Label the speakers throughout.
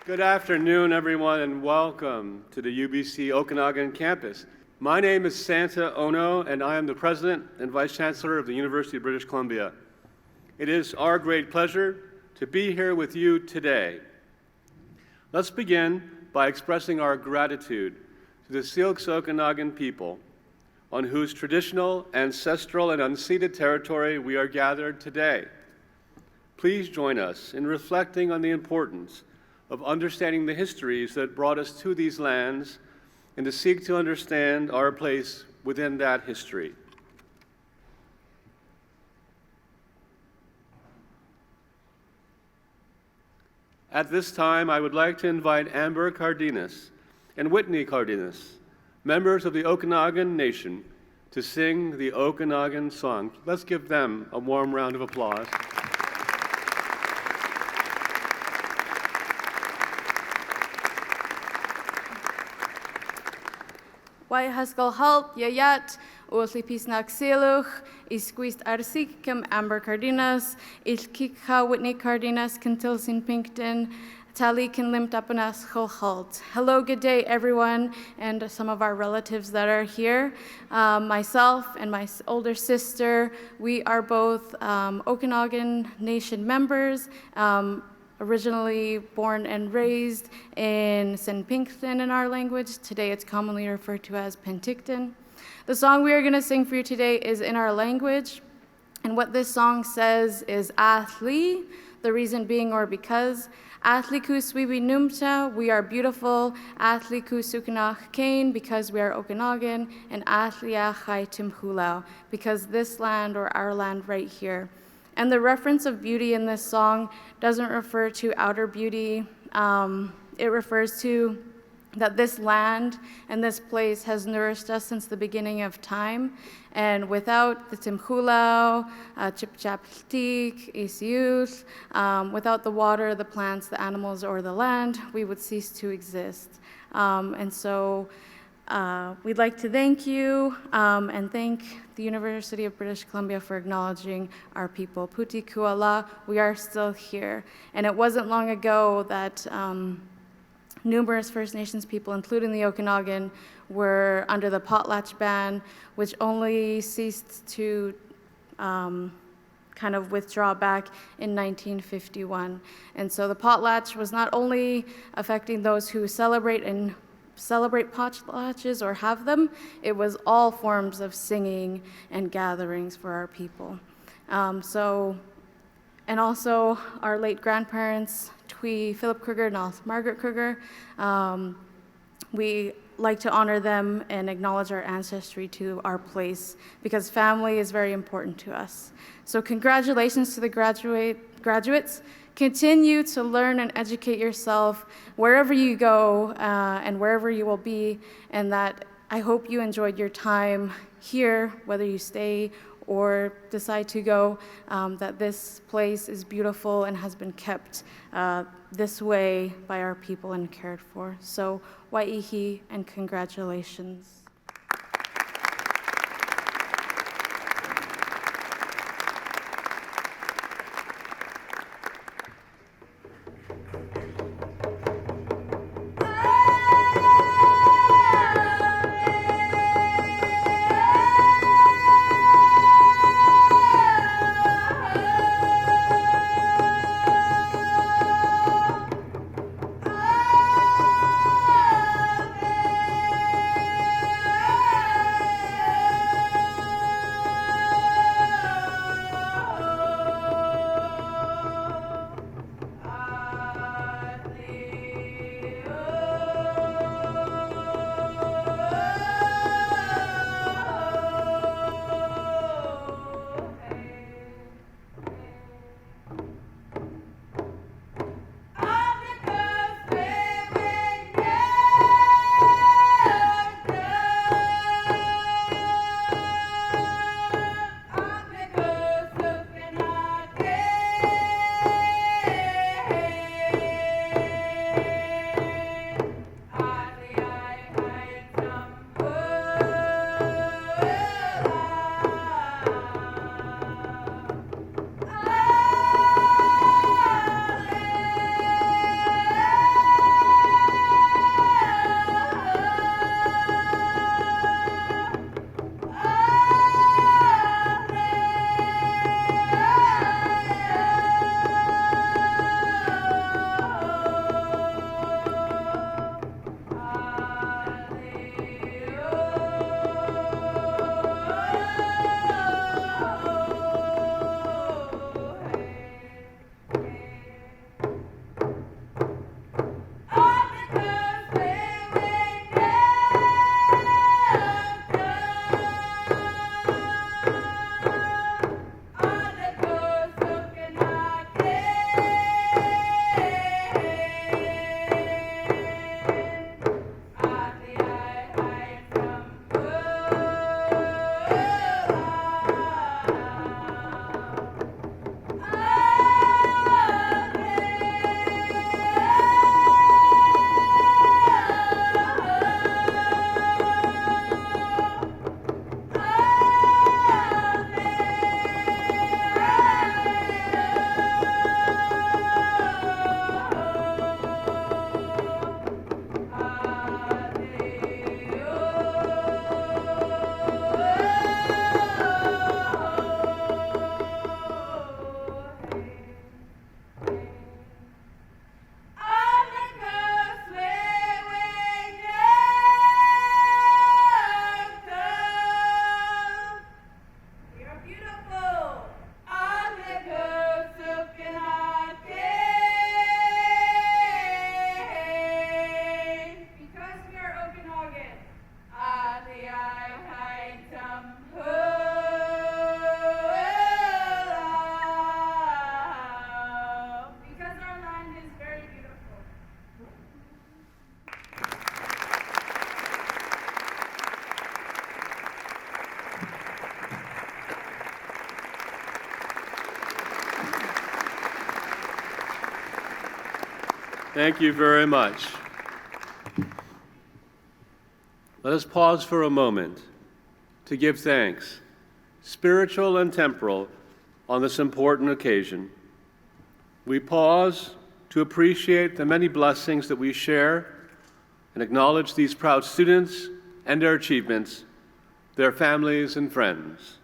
Speaker 1: Good afternoon, everyone, and welcome to the UBC Okanagan campus. My name is Santa Ono, and I am the President and Vice Chancellor of the University of British Columbia. It is our great pleasure to be here with you today. Let's begin by expressing our gratitude to the Syilx Okanagan people, on whose traditional, ancestral, and unceded territory we are gathered today. Please join us in reflecting on the importance of understanding the histories that brought us to these lands and to seek to understand our place within that history. At this time, I would like to invite Amber Cardenas and Whitney Cardenas, members of the Okanagan Nation, to sing the Okanagan song. Let's give them a warm round of applause.
Speaker 2: Wai haskell halt yayat ulli pisnak siluch isquist arsik kem Amber Cardenas ilkikha Whitney Cardenas Kentilsin Pinkton Tali can limt upanas halt. Hello, good day, everyone, and some of our relatives that are here. Myself and my older sister, we are both Okanagan Nation members. Originally born and raised in Penticton in our language. Today it's commonly referred to as Penticton. The song we are going to sing for you today is in our language, and what this song says is Athli, the reason being or because. Athli ku swibi numta, we are beautiful. Athli ku sukanach kain, because we are Okanagan. And Athlia chai timhulau, because this land or our land right here. And the reference of beauty in this song doesn't refer to outer beauty. It refers to that this land and this place has nourished us since the beginning of time. And without the timhulau, chipchaptik, isiuth, without the water, the plants, the animals, or the land, we would cease to exist. And so we'd like to thank you and thank the University of British Columbia for acknowledging our people. Puti kuala, we are still here. And it wasn't long ago that numerous First Nations people, including the Okanagan, were under the potlatch ban, which only ceased to kind of withdraw back in 1951. And so the potlatch was not only affecting those who celebrate potlatches or have them, it was all forms of singing and gatherings for our people. And also our late grandparents, Twee Philip Kruger and also Margaret Kruger, we like to honor them and acknowledge our ancestry to our place because family is very important to us. So congratulations to the graduates. Continue to learn and educate yourself wherever you go and wherever you will be, and that I hope you enjoyed your time here, whether you stay or decide to go, that this place is beautiful and has been kept this way by our people and cared for. So waihi and congratulations.
Speaker 1: Thank you very much. Let us pause for a moment to give thanks, spiritual and temporal, on this important occasion. We pause to appreciate the many blessings that we share and acknowledge these proud students and their achievements, their families and friends.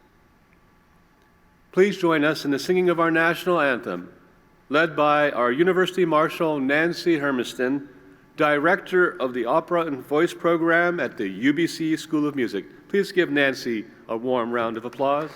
Speaker 1: Please join us in the singing of our national anthem, led by our University Marshal Nancy Hermiston, Director of the Opera and Voice Program at the UBC School of Music. Please give Nancy a warm round of applause.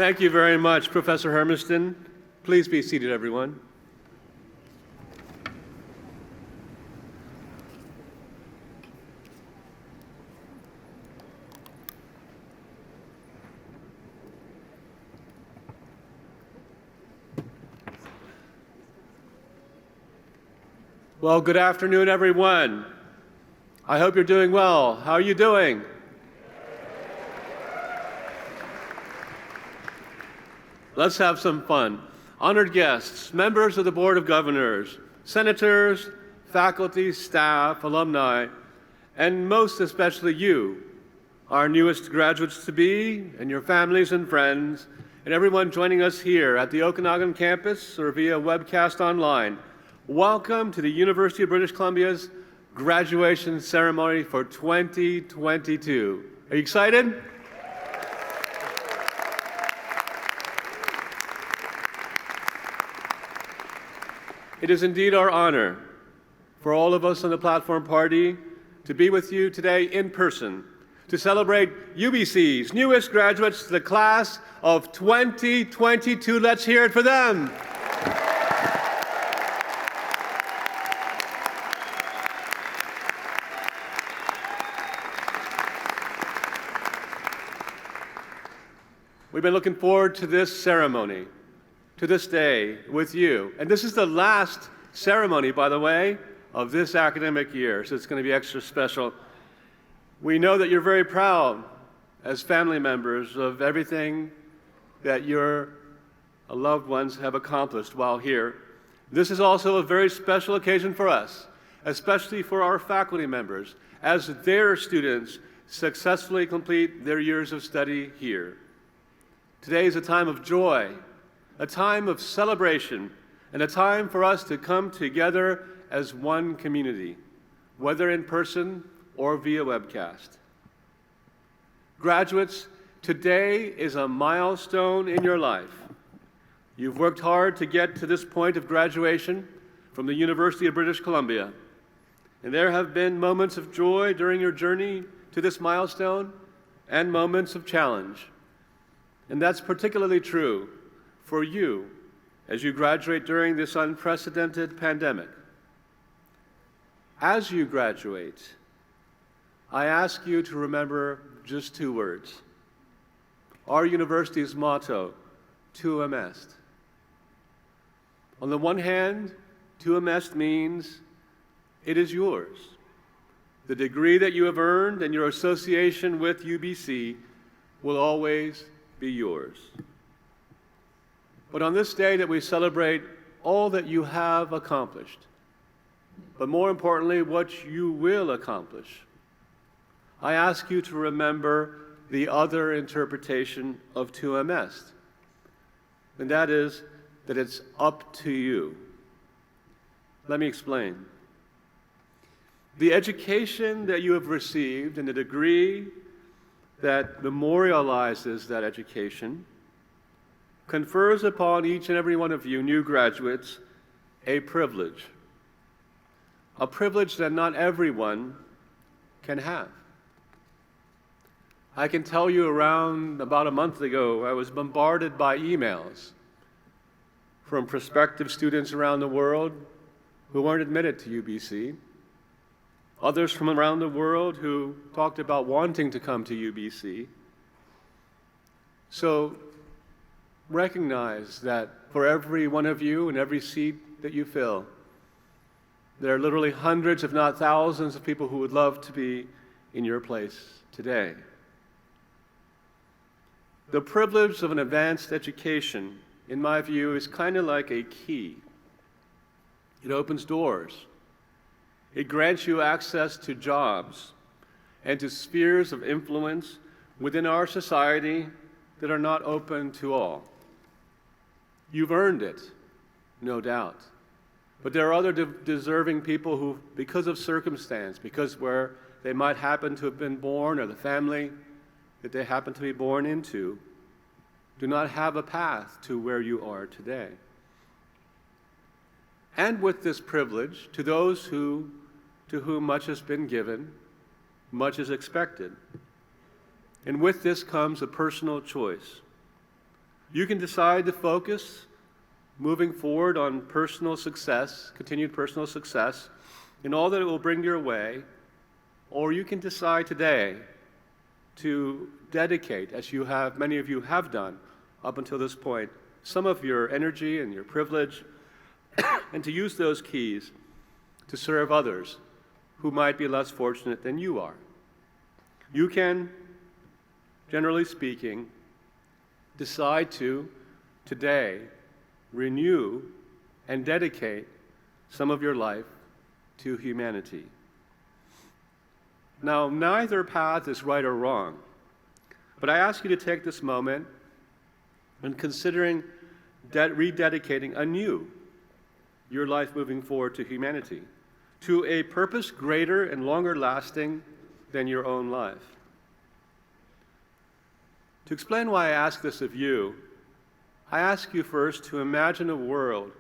Speaker 1: Thank you very much, Professor Hermiston. Please be seated, everyone. Well, good afternoon, everyone. I hope you're doing well. How are you doing? Let's have some fun. Honored guests, members of the Board of Governors, senators, faculty, staff, alumni, and most especially you, our newest graduates-to-be, and your families and friends, and everyone joining us here at the Okanagan campus or via webcast online. Welcome to the University of British Columbia's graduation ceremony for 2022. Are you excited? It is indeed our honor for all of us on the platform party to be with you today in person to celebrate UBC's newest graduates, the class of 2022. Let's hear it for them. We've been looking forward to this ceremony, to this day with you. And this is the last ceremony, by the way, of this academic year, so it's going to be extra special. We know that you're very proud as family members of everything that your loved ones have accomplished while here. This is also a very special occasion for us, especially for our faculty members, as their students successfully complete their years of study here. Today is a time of joy, a time of celebration, and a time for us to come together as one community, whether in person or via webcast. Graduates, today is a milestone in your life. You've worked hard to get to this point of graduation from the University of British Columbia, and there have been moments of joy during your journey to this milestone and moments of challenge. And that's particularly true for you as you graduate during this unprecedented pandemic. As you graduate, I ask you to remember just two words. Our university's motto, tuum est. On the one hand, tuum est means it is yours. The degree that you have earned and your association with UBC will always be yours. But on this day that we celebrate all that you have accomplished, but more importantly, what you will accomplish, I ask you to remember the other interpretation of tuum est, and that is that it's up to you. Let me explain. The education that you have received and the degree that memorializes that education confers upon each and every one of you new graduates a privilege that not everyone can have. I can tell you around about a month ago, I was bombarded by emails from prospective students around the world who weren't admitted to UBC, others from around the world who talked about wanting to come to UBC. So recognize that for every one of you and every seat that you fill, there are literally hundreds, if not thousands, of people who would love to be in your place today. The privilege of an advanced education, in my view, is kind of like a key. It opens doors. It grants you access to jobs and to spheres of influence within our society that are not open to all. You've earned it, no doubt. But there are other deserving people who, because of circumstance, because where they might happen to have been born or the family that they happen to be born into, do not have a path to where you are today. And with this privilege, to those to whom much has been given, much is expected. And with this comes a personal choice. You can decide to focus moving forward on personal success, continued personal success, and all that it will bring your way, or you can decide today to dedicate, as you have, many of you have done up until this point, some of your energy and your privilege, and to use those keys to serve others who might be less fortunate than you are. You can, generally speaking, decide to, today, renew and dedicate some of your life to humanity. Now, neither path is right or wrong, but I ask you to take this moment and considering rededicating anew your life moving forward to humanity, to a purpose greater and longer lasting than your own life. To explain why I ask this of you, I ask you first to imagine a world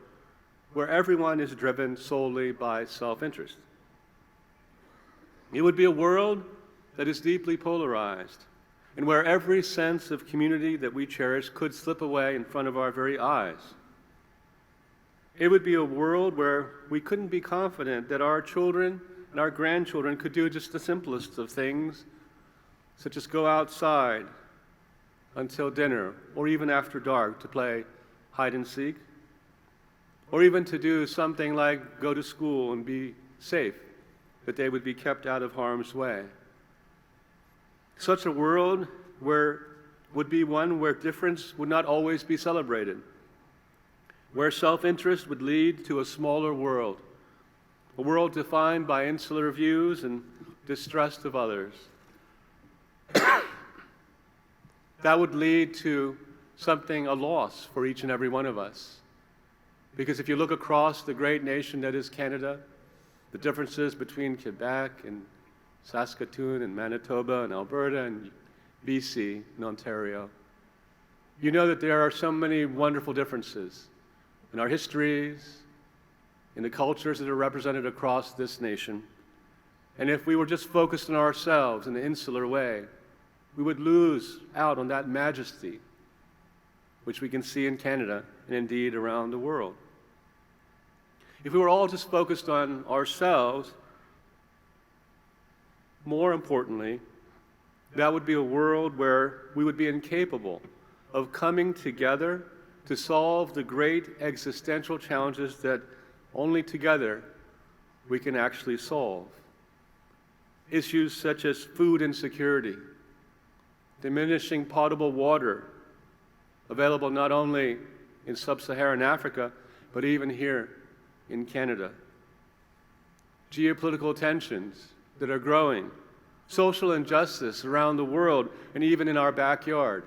Speaker 1: where everyone is driven solely by self-interest. It would be a world that is deeply polarized and where every sense of community that we cherish could slip away in front of our very eyes. It would be a world where we couldn't be confident that our children and our grandchildren could do just the simplest of things, such as go outside until dinner, or even after dark to play hide and seek, or even to do something like go to school and be safe, that they would be kept out of harm's way. Such a world would be one where difference would not always be celebrated, where self-interest would lead to a smaller world, a world defined by insular views and distrust of others. That would lead to a loss for each and every one of us. Because if you look across the great nation that is Canada, the differences between Quebec and Saskatoon and Manitoba and Alberta and BC and Ontario, you know that there are so many wonderful differences in our histories, in the cultures that are represented across this nation. And if we were just focused on ourselves in an insular way, we would lose out on that majesty which we can see in Canada and indeed around the world. If we were all just focused on ourselves, more importantly, that would be a world where we would be incapable of coming together to solve the great existential challenges that only together we can actually solve. Issues such as food insecurity, diminishing potable water, available not only in sub-Saharan Africa, but even here in Canada. Geopolitical tensions that are growing, social injustice around the world and even in our backyard.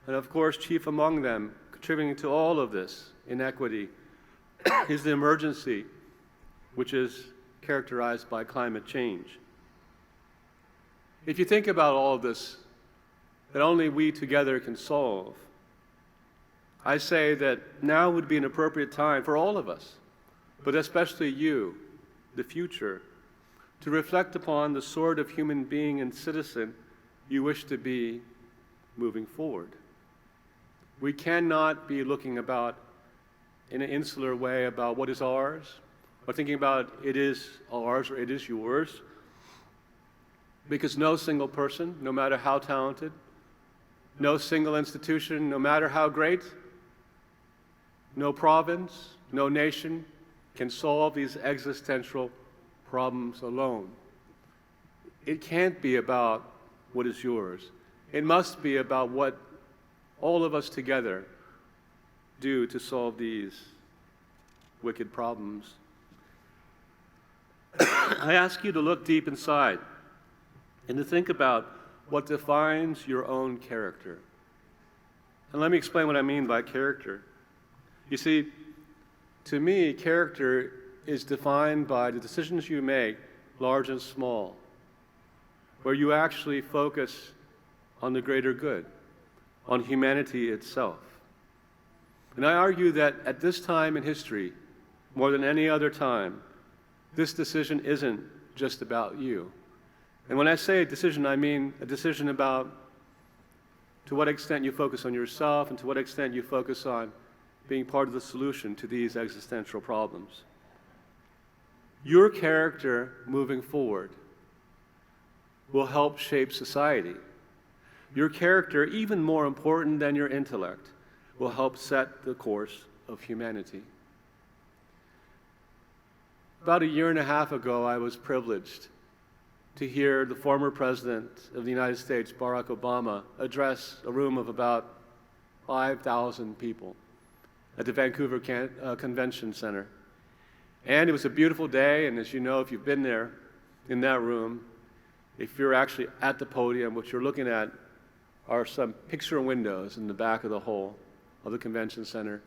Speaker 1: And of course, chief among them, contributing to all of this inequity, is the emergency, which is characterized by climate change. If you think about all of this, that only we together can solve, I say that now would be an appropriate time for all of us, but especially you, the future, to reflect upon the sort of human being and citizen you wish to be moving forward. We cannot be looking about in an insular way about what is ours, or thinking about it is ours or it is yours, because no single person, no matter how talented, no single institution, no matter how great, no province, no nation can solve these existential problems alone. It can't be about what is yours. It must be about what all of us together do to solve these wicked problems. I ask you to look deep inside and to think about what defines your own character. And let me explain what I mean by character. You see, to me, character is defined by the decisions you make, large and small, where you actually focus on the greater good, on humanity itself. And I argue that at this time in history, more than any other time, this decision isn't just about you. And when I say a decision, I mean a decision about to what extent you focus on yourself and to what extent you focus on being part of the solution to these existential problems. Your character moving forward will help shape society. Your character, even more important than your intellect, will help set the course of humanity. About a year and a half ago, I was privileged to hear the former President of the United States, Barack Obama, address a room of about 5,000 people at the Vancouver Convention Center. And it was a beautiful day, and as you know, if you've been there in that room, if you're actually at the podium, what you're looking at are some picture windows in the back of the hall of the convention center.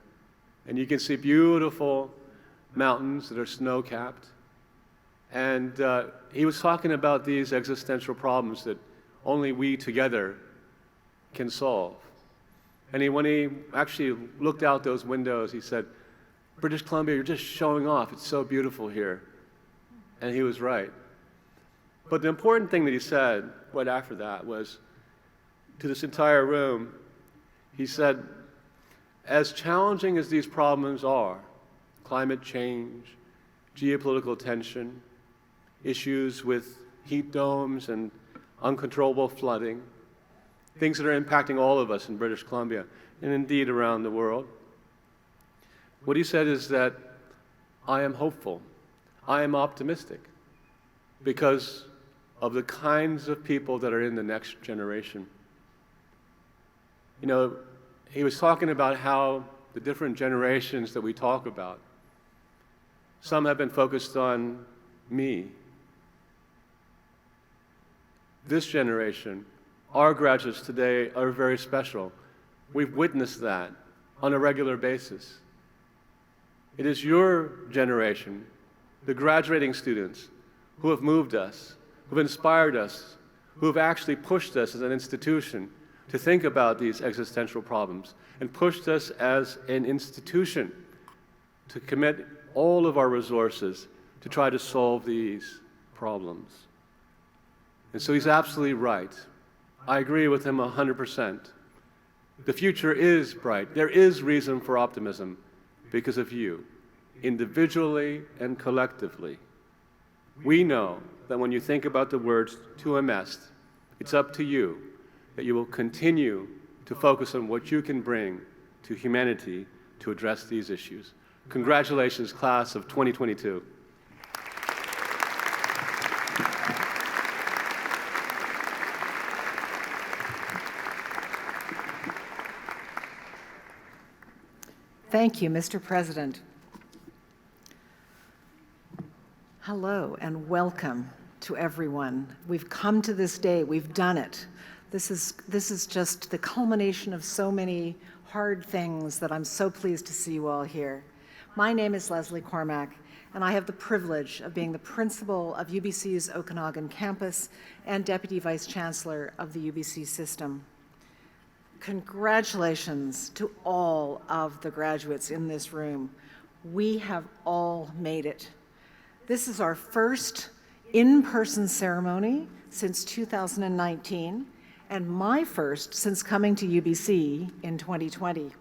Speaker 1: And you can see beautiful mountains that are snow-capped. And he was talking about these existential problems that only we together can solve. And when he actually looked out those windows, he said, "British Columbia, you're just showing off. It's so beautiful here." And he was right. But the important thing that he said right after that was, to this entire room, he said, as challenging as these problems are, climate change, geopolitical tension, issues with heat domes and uncontrollable flooding, things that are impacting all of us in British Columbia and indeed around the world. What he said is that I am hopeful, I am optimistic because of the kinds of people that are in the next generation. You know, he was talking about how the different generations that we talk about, some have been focused on me. This generation, our graduates today are very special. We've witnessed that on a regular basis. It is your generation, the graduating students, who have moved us, who have inspired us, who have actually pushed us as an institution to think about these existential problems and pushed us as an institution to commit all of our resources to try to solve these problems. And so he's absolutely right. I agree with him 100%. The future is bright. There is reason for optimism because of you, individually and collectively. We know that when you think about the words "to Amest," it's up to you, that you will continue to focus on what you can bring to humanity to address these issues. Congratulations, class of 2022.
Speaker 3: Thank you, Mr. President. Hello and welcome to everyone. We've come to this day, we've done it. This is just the culmination of so many hard things that I'm so pleased to see you all here. My name is Leslie Cormack, and I have the privilege of being the principal of UBC's Okanagan campus and Deputy Vice Chancellor of the UBC system. Congratulations to all of the graduates in this room. We have all made it. This is our first in-person ceremony since 2019, and my first since coming to UBC in 2020.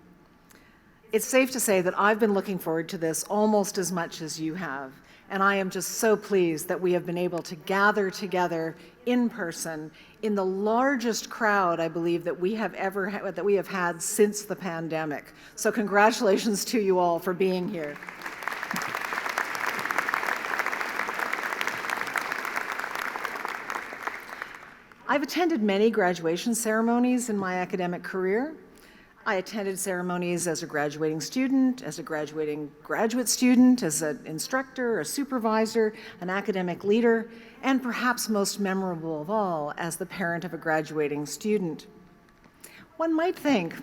Speaker 3: It's safe to say that I've been looking forward to this almost as much as you have, and I am just so pleased that we have been able to gather together in person in the largest crowd, I believe, that we have had since the pandemic. So congratulations to you all for being here. I've attended many graduation ceremonies in my academic career. I attended ceremonies as a graduating student, as a graduating graduate student, as an instructor, a supervisor, an academic leader, and perhaps most memorable of all, as the parent of a graduating student. One might think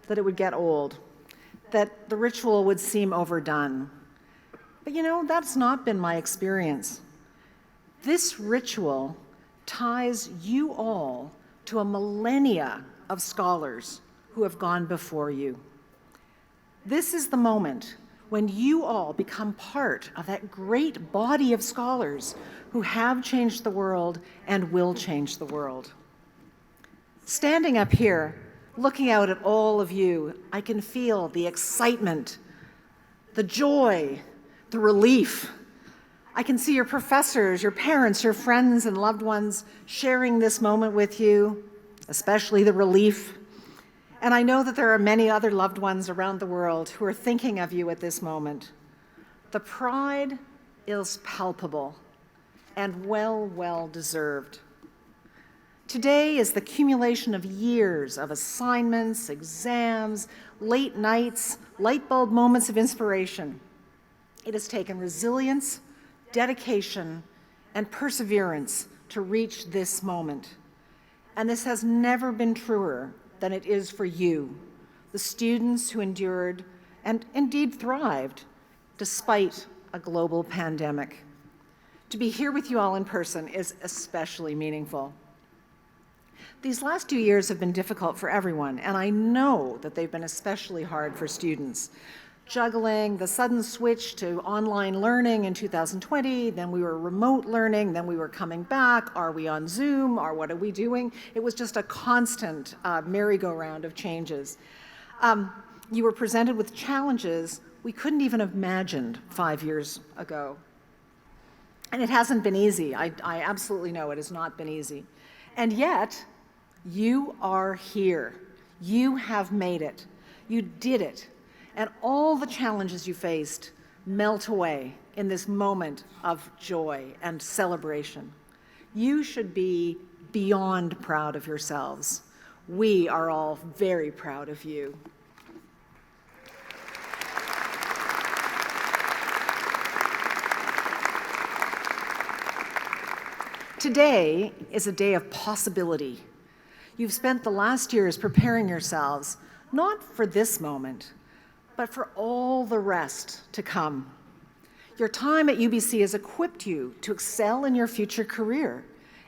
Speaker 3: that it would get old, that the ritual would seem overdone. But you know, that's not been my experience. This ritual ties you all to a millennia of scholars who have gone before you. This is the moment when you all become part of that great body of scholars who have changed the world and will change the world. Standing up here, looking out at all of you, I can feel the excitement, the joy, the relief. I can see your professors, your parents, your friends and loved ones sharing this moment with you, especially the relief. And I know that there are many other loved ones around the world who are thinking of you at this moment. The pride is palpable and well deserved. Today is the accumulation of years of assignments, exams, late nights, light bulb moments of inspiration. It has taken resilience, dedication, and perseverance to reach this moment. And this has never been truer than it is for you, the students who endured and indeed thrived despite a global pandemic. To be here with you all in person is especially meaningful. These last 2 years have been difficult for everyone, and I know that they've been especially hard for students. Juggling the sudden switch to online learning in 2020, then we were remote learning, then we were coming back. Are we on Zoom? Or what are we doing? It was just a constant merry-go-round of changes. You were presented with challenges we couldn't even have imagined 5 years ago. And it hasn't been easy. I absolutely know it has not been easy. And yet, you are here. You have made it. You did it. And all the challenges you faced melt away in this moment of joy and celebration. You should be beyond proud of yourselves. We are all very proud of you. Today is a day of possibility. You've spent the last years preparing yourselves, not for this moment, but for all the rest to come. Your time at UBC has equipped you to excel in your future career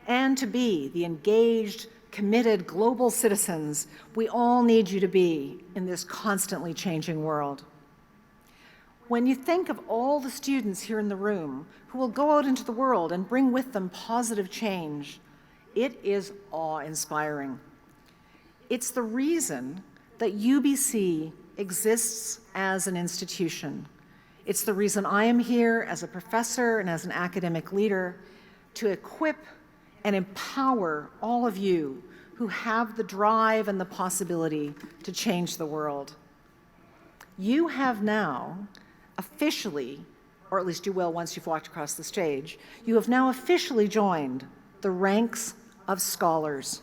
Speaker 3: and to be the engaged, committed global citizens we all need you to be in this constantly changing world. When you think of all the students here in the room who will go out into the world and bring with them positive change, it is awe-inspiring. It's the reason that UBC exists as an institution. It's the reason I am here as a professor and as an academic leader, to equip and empower all of you who have the drive and the possibility to change the world. You have now officially, or at least you will once you've walked across the stage, you have now officially joined the ranks of scholars.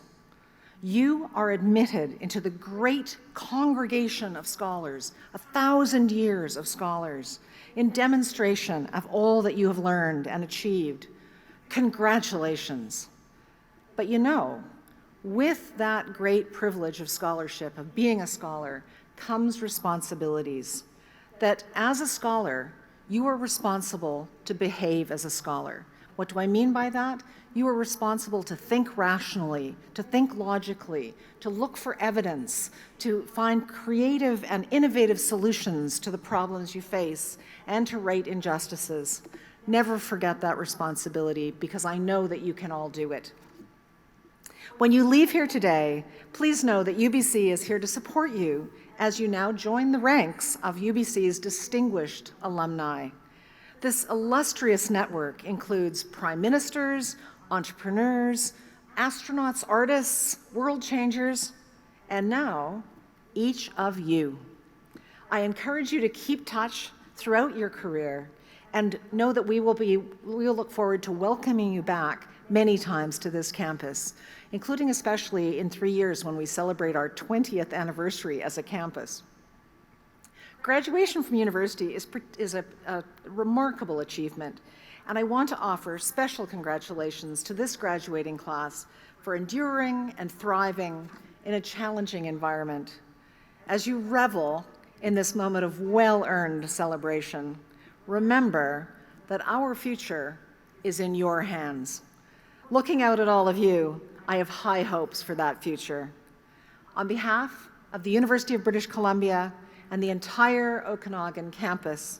Speaker 3: You are admitted into the great congregation of scholars, 1,000 years of scholars, in demonstration of all that you have learned and achieved. Congratulations. But you know, with that great privilege of scholarship, of being a scholar, comes responsibilities. That as a scholar, you are responsible to behave as a scholar. What do I mean by that? You are responsible to think rationally, to think logically, to look for evidence, to find creative and innovative solutions to the problems you face, and to right injustices. Never forget that responsibility, because I know that you can all do it. When you leave here today, please know that UBC is here to support you as you now join the ranks of UBC's distinguished alumni. This illustrious network includes prime ministers, entrepreneurs, astronauts, artists, world changers, and now each of you. I encourage you to keep touch throughout your career, and know that we'll look forward to welcoming you back many times to this campus, including especially in 3 years when we celebrate our 20th anniversary as a campus. Graduation from university is a remarkable achievement, and I want to offer special congratulations to this graduating class for enduring and thriving in a challenging environment. As you revel in this moment of well-earned celebration, remember that our future is in your hands. Looking out at all of you, I have high hopes for that future. On behalf of the University of British Columbia and the entire Okanagan campus,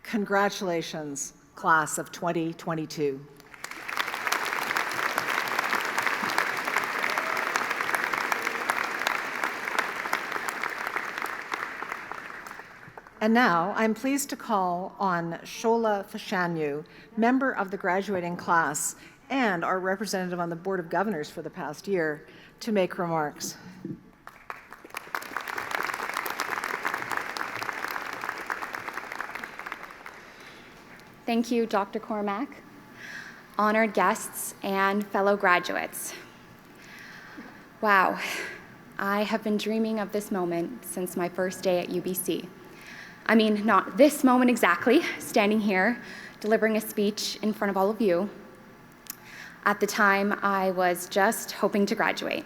Speaker 3: congratulations, class of 2022. And now, I'm pleased to call on Shola Fashanyu, member of the graduating class and our representative on the Board of Governors for the past year, to make remarks.
Speaker 4: Thank you, Dr. Cormack, honored guests, and fellow graduates. Wow, I have been dreaming of this moment since my first day at UBC. I mean, not this moment exactly, standing here, delivering a speech in front of all of you. At the time, I was just hoping to graduate.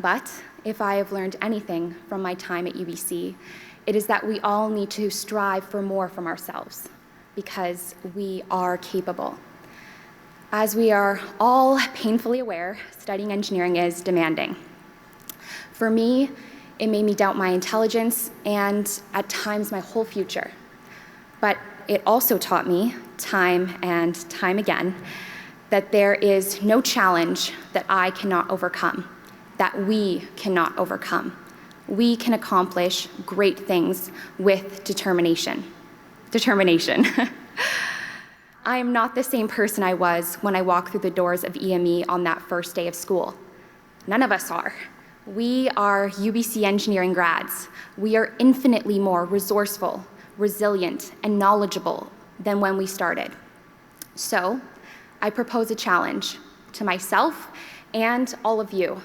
Speaker 4: But if I have learned anything from my time at UBC, it is that we all need to strive for more from ourselves, because we are capable. As we are all painfully aware, studying engineering is demanding. For me, it made me doubt my intelligence and, at times, my whole future. But it also taught me, time and time again, that there is no challenge that I cannot overcome, that we cannot overcome. We can accomplish great things with determination. I am not the same person I was when I walked through the doors of EME on that first day of school. None of us are. We are UBC engineering grads. We are infinitely more resourceful, resilient, and knowledgeable than when we started. So, I propose a challenge to myself and all of you.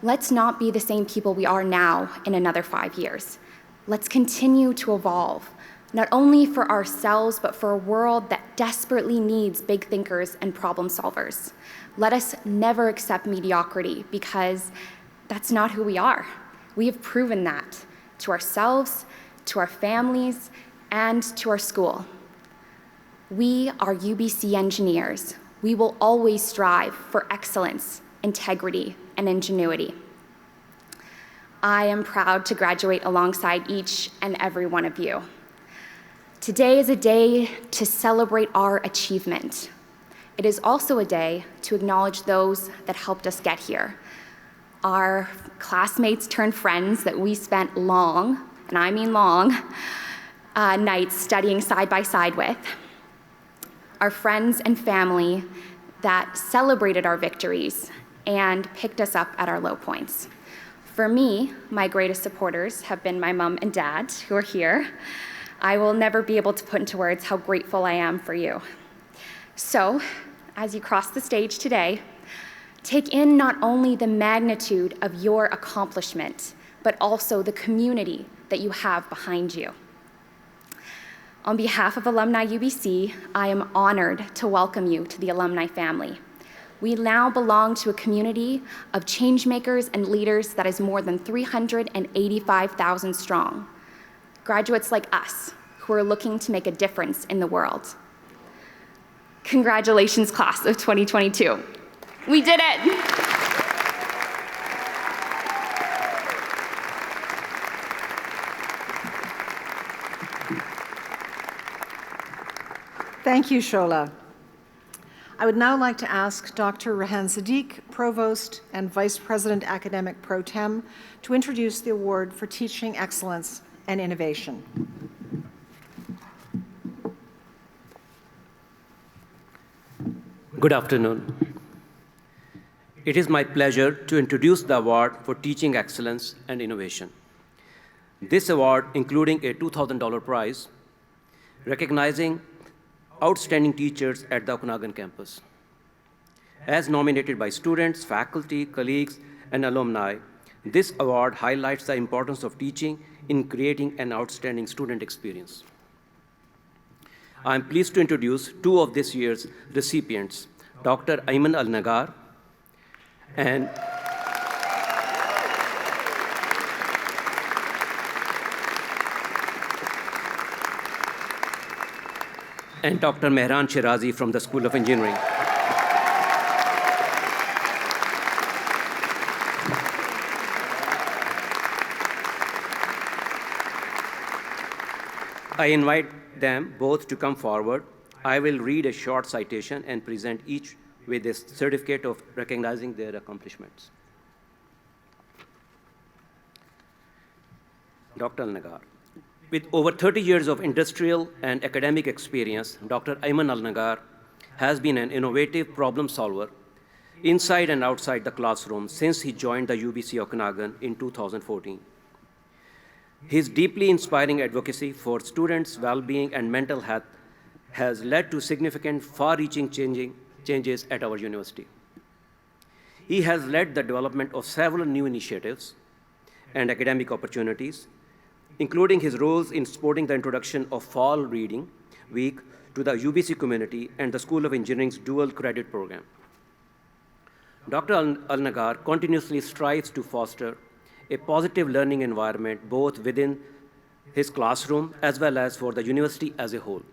Speaker 4: Let's not be the same people we are now in another 5 years. Let's continue to evolve, not only for ourselves, but for a world that desperately needs big thinkers and problem solvers. Let us never accept mediocrity, because that's not who we are. We have proven that to ourselves, to our families, and to our school. We are UBC engineers. We will always strive for excellence, integrity, and ingenuity. I am proud to graduate alongside each and every one of you. Today is a day to celebrate our achievement. It is also a day to acknowledge those that helped us get here. our classmates turned friends that we spent long, and I mean long, nights studying side by side with, our friends and family that celebrated our victories and picked us up at our low points. For me, my greatest supporters have been my mom and dad, who are here. I will never be able to put into words how grateful I am for you. So, as you cross the stage today, take in not only the magnitude of your accomplishment, but also the community that you have behind you. On behalf of Alumni UBC, I am honored to welcome you to the alumni family. We now belong to a community of changemakers and leaders that is more than 385,000 strong. Graduates like us who are looking to make a difference in the world. Congratulations, class of 2022. We did it!
Speaker 3: Thank you, Shola. I would now like to ask Dr. Rehan Sadiq, Provost and Vice President Academic Pro Tem, to introduce the Award for Teaching Excellence and Innovation.
Speaker 5: Good afternoon. It is my pleasure to introduce the Award for Teaching Excellence and Innovation. This award, including a $2,000 prize, recognizing outstanding teachers at the Okanagan campus. As nominated by students, faculty, colleagues, and alumni, this award highlights the importance of teaching in creating an outstanding student experience. I am pleased to introduce two of this year's recipients, Dr. Ayman Al-Nagar and Dr. Mehran Shirazi from the School of Engineering. I invite them both to come forward. I will read a short citation and present each with a certificate of recognizing their accomplishments. Dr. Al-Nagar. With over 30 years of industrial and academic experience, Dr. Ayman Al-Nagar has been an innovative problem solver inside and outside the classroom since he joined the UBC Okanagan in 2014. His deeply inspiring advocacy for students' well-being and mental health has led to significant far-reaching changes at our university. He has led the development of several new initiatives and academic opportunities, including his roles in supporting the introduction of Fall Reading Week to the UBC community and the School of Engineering's dual credit program. Dr. Al-Nagar continuously strives to foster a positive learning environment both within his classroom as well as for the university as a whole.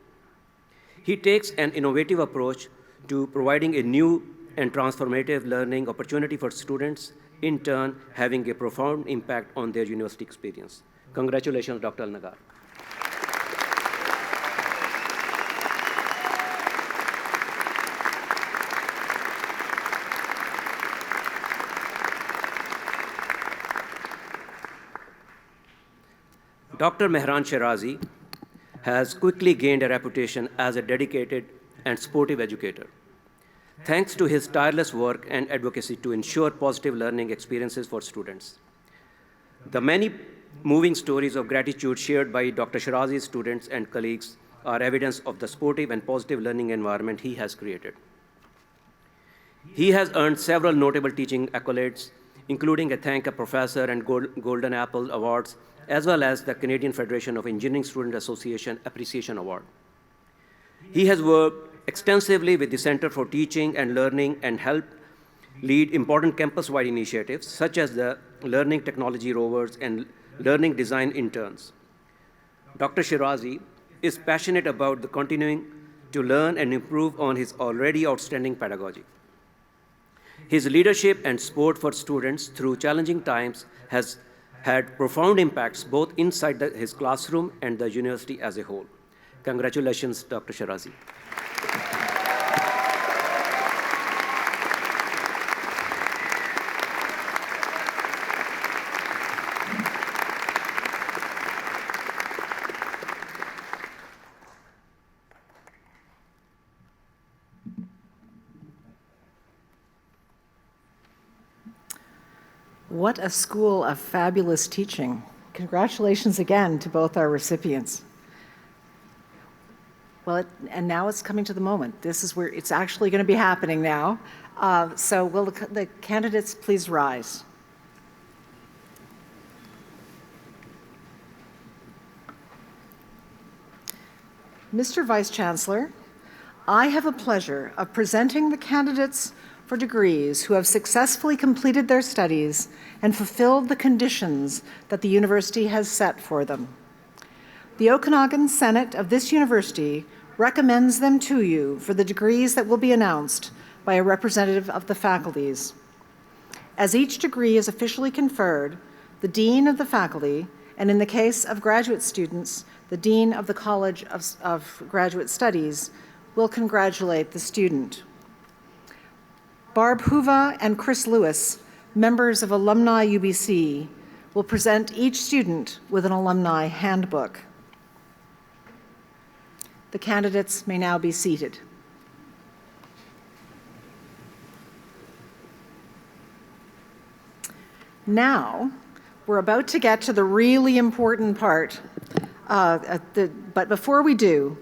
Speaker 5: He takes an innovative approach to providing a new and transformative learning opportunity for students, in turn having a profound impact on their university experience. Congratulations, Dr. Al-Nagar. Dr. Mehran Shirazi has quickly gained a reputation as a dedicated and sportive educator, thanks to his tireless work and advocacy to ensure positive learning experiences for students. The many moving stories of gratitude shared by Dr. Shirazi's students and colleagues are evidence of the sportive and positive learning environment he has created. He has earned several notable teaching accolades, including a Thank a Professor and Golden Apple Awards, as well as the Canadian Federation of Engineering Student Association Appreciation Award. He has worked extensively with the Center for Teaching and Learning and helped lead important campus-wide initiatives, such as the Learning Technology Rovers and Learning Design Interns. Dr. Shirazi is passionate about the continuing to learn and improve on his already outstanding pedagogy. His leadership and support for students through challenging times has had profound impacts both inside his classroom and the university as a whole. Congratulations, Dr. Shirazi.
Speaker 3: What a school of fabulous teaching. Congratulations again to both our recipients. Well, and now it's coming to the moment. This is where it's actually going to be happening now. So will the candidates please rise? Mr. Vice Chancellor, I have the pleasure of presenting the candidates for degrees who have successfully completed their studies and fulfilled the conditions that the university has set for them. The Okanagan Senate of this university recommends them to you for the degrees that will be announced by a representative of the faculties. As each degree is officially conferred, the Dean of the Faculty, and in the case of graduate students, the Dean of the College of Graduate Studies, will congratulate the student. Barb Huva and Chris Lewis, members of Alumni UBC, will present each student with an alumni handbook. The candidates may now be seated. Now, we're about to get to the really important part, but before we do,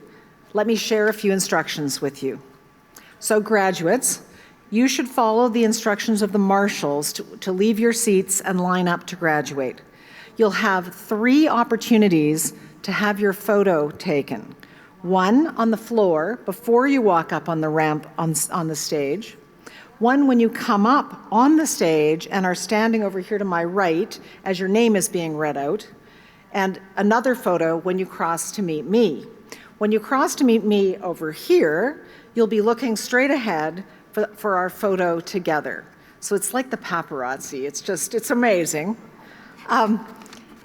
Speaker 3: let me share a few instructions with you. So graduates, you should follow the instructions of the marshals to leave your seats and line up to graduate. You'll have 3 opportunities to have your photo taken. One on the floor before you walk up on the ramp on the stage. One when you come up on the stage and are standing over here to my right as your name is being read out. And another photo when you cross to meet me. When you cross to meet me over here, you'll be looking straight ahead for our photo together. So it's like the paparazzi. It's amazing.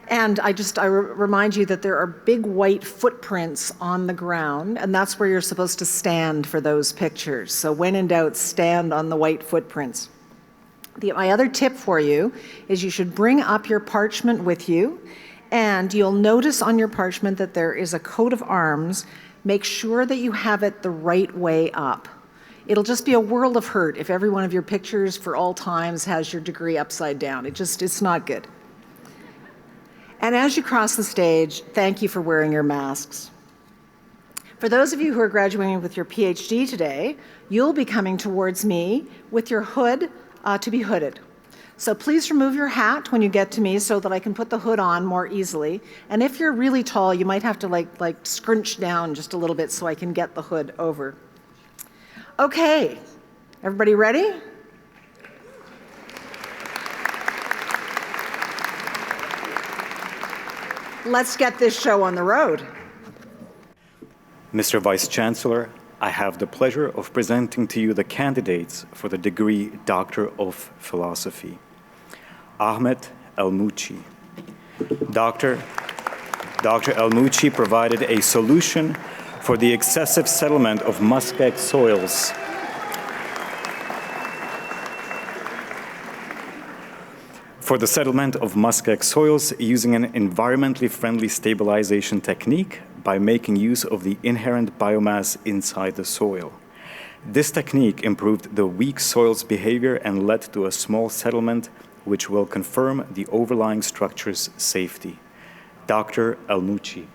Speaker 3: And I remind you that there are big white footprints on the ground, and that's where you're supposed to stand for those pictures. So when in doubt, stand on the white footprints. My other tip for you is you should bring up your parchment with you, and you'll notice on your parchment that there is a coat of arms. Make sure that you have it the right way up. It'll just be a world of hurt if every one of your pictures for all times has your degree upside down. It's not good. And as you cross the stage, thank you for wearing your masks. For those of you who are graduating with your PhD today, you'll be coming towards me with your hood to be hooded. So please remove your hat when you get to me so that I can put the hood on more easily. And if you're really tall, you might have to like scrunch down just a little bit so I can get the hood over. Okay, everybody ready? Let's get this show on the road.
Speaker 6: Mr. Vice Chancellor, I have the pleasure of presenting to you the candidates for the degree Doctor of Philosophy. Ahmed El-Mouchi. Dr. El-Mouchi provided a solution for the excessive settlement of muskeg soils. For the settlement of muskeg soils using an environmentally friendly stabilization technique by making use of the inherent biomass inside the soil. This technique improved the weak soil's behavior and led to a small settlement which will confirm the overlying structure's safety. Dr. El-Mouchi.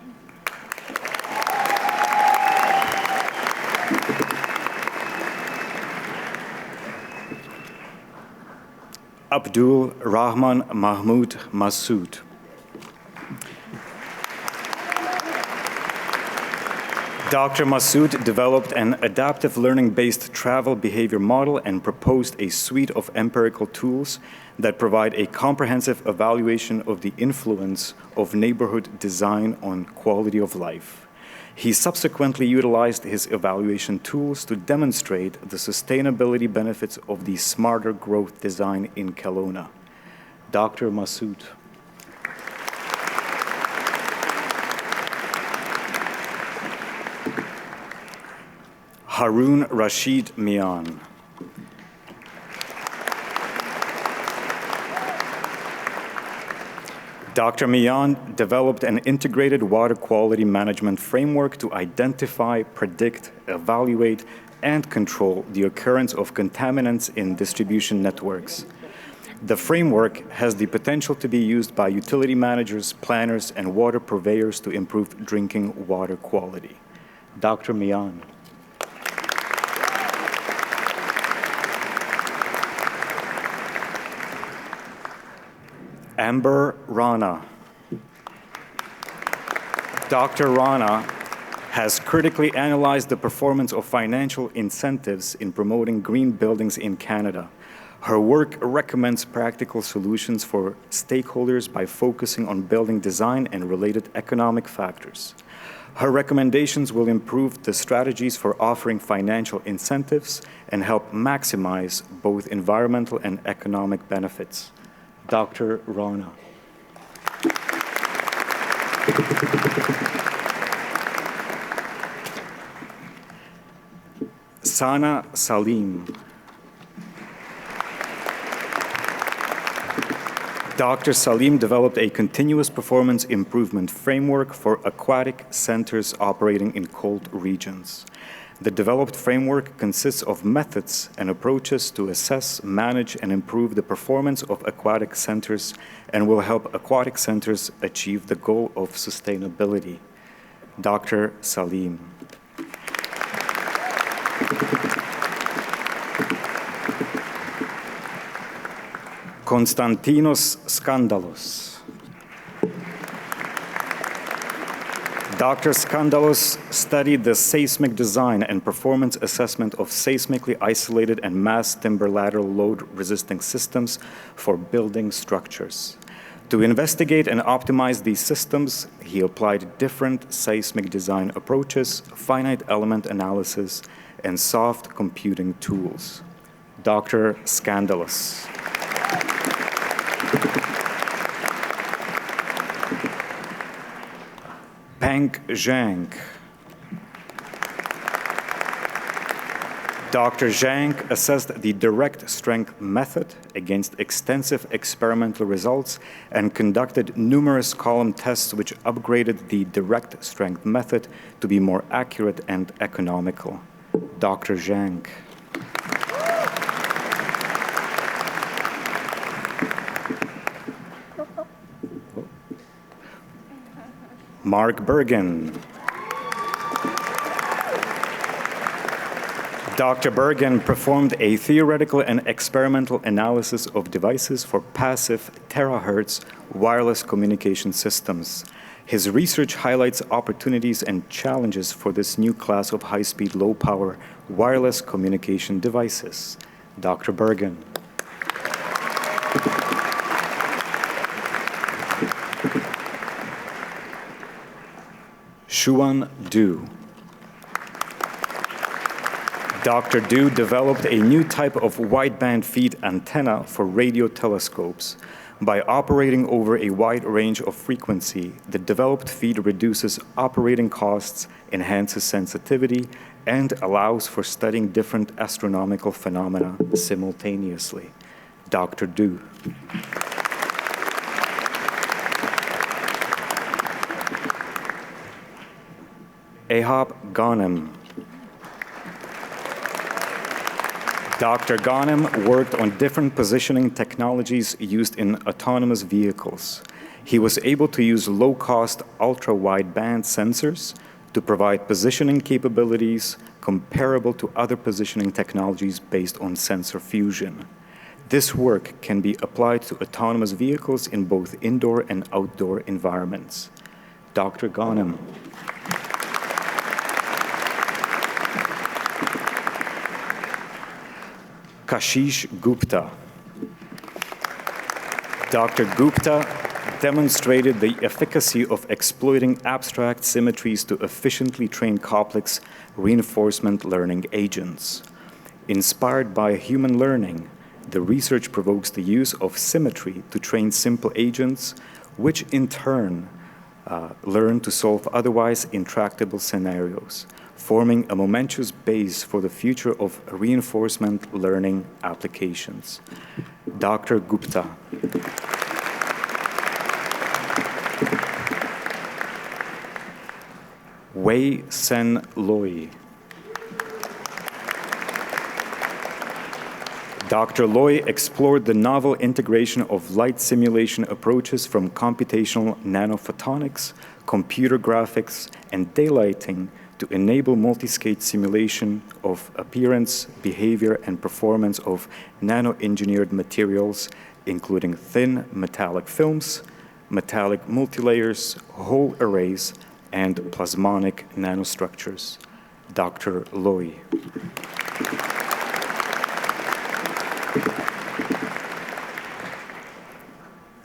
Speaker 6: Abdul Rahman Mahmoud Masood. Dr. Masood developed an adaptive learning-based travel behavior model and proposed a suite of empirical tools that provide a comprehensive evaluation of the influence of neighborhood design on quality of life. He subsequently utilized his evaluation tools to demonstrate the sustainability benefits of the smarter growth design in Kelowna. Dr. Masood. Harun Rashid Mian. Dr. Mian developed an integrated water quality management framework to identify, predict, evaluate, and control the occurrence of contaminants in distribution networks. The framework has the potential to be used by utility managers, planners, and water purveyors to improve drinking water quality. Dr. Mian. Amber Rana. Dr. Rana has critically analyzed the performance of financial incentives in promoting green buildings in Canada. Her work recommends practical solutions for stakeholders by focusing on building design and related economic factors. Her recommendations will improve the strategies for offering financial incentives and help maximize both environmental and economic benefits. Dr. Rana. Sana Salim. Dr. Salim developed a continuous performance improvement framework for aquatic centers operating in cold regions. The developed framework consists of methods and approaches to assess, manage, and improve the performance of aquatic centers and will help aquatic centers achieve the goal of sustainability. Dr. Salim. Konstantinos Skandalos. Dr. Skandalos studied the seismic design and performance assessment of seismically isolated and mass timber lateral load resisting systems for building structures. To investigate and optimize these systems, he applied different seismic design approaches, finite element analysis, and soft computing tools. Dr. Skandalos. Peng Zhang. Dr. Zhang assessed the direct strength method against extensive experimental results and conducted numerous column tests which upgraded the direct strength method to be more accurate and economical. Dr. Zhang. Mark Bergen. Dr. Bergen performed a theoretical and experimental analysis of devices for passive terahertz wireless communication systems. His research highlights opportunities and challenges for this new class of high-speed, low-power wireless communication devices. Dr. Bergen. Xuan Du. Dr. Du developed a new type of wideband feed antenna for radio telescopes. By operating over a wide range of frequency, the developed feed reduces operating costs, enhances sensitivity, and allows for studying different astronomical phenomena simultaneously. Dr. Du. Ehab Ghanem. Dr. Ghanem worked on different positioning technologies used in autonomous vehicles. He was able to use low-cost, ultra-wideband sensors to provide positioning capabilities comparable to other positioning technologies based on sensor fusion. This work can be applied to autonomous vehicles in both indoor and outdoor environments. Dr. Ghanem. Kashish Gupta. Dr. Gupta demonstrated the efficacy of exploiting abstract symmetries to efficiently train complex reinforcement learning agents. Inspired by human learning, the research provokes the use of symmetry to train simple agents, which in turn learn to solve otherwise intractable scenarios, forming a momentous base for the future of reinforcement learning applications. Dr. Gupta. Wei Sen Loi. Dr. Loy explored the novel integration of light simulation approaches from computational nanophotonics, computer graphics, and daylighting to enable multi-stage simulation of appearance, behavior, and performance of nano-engineered materials, including thin metallic films, metallic multilayers, whole arrays, and plasmonic nanostructures. Dr. Loy.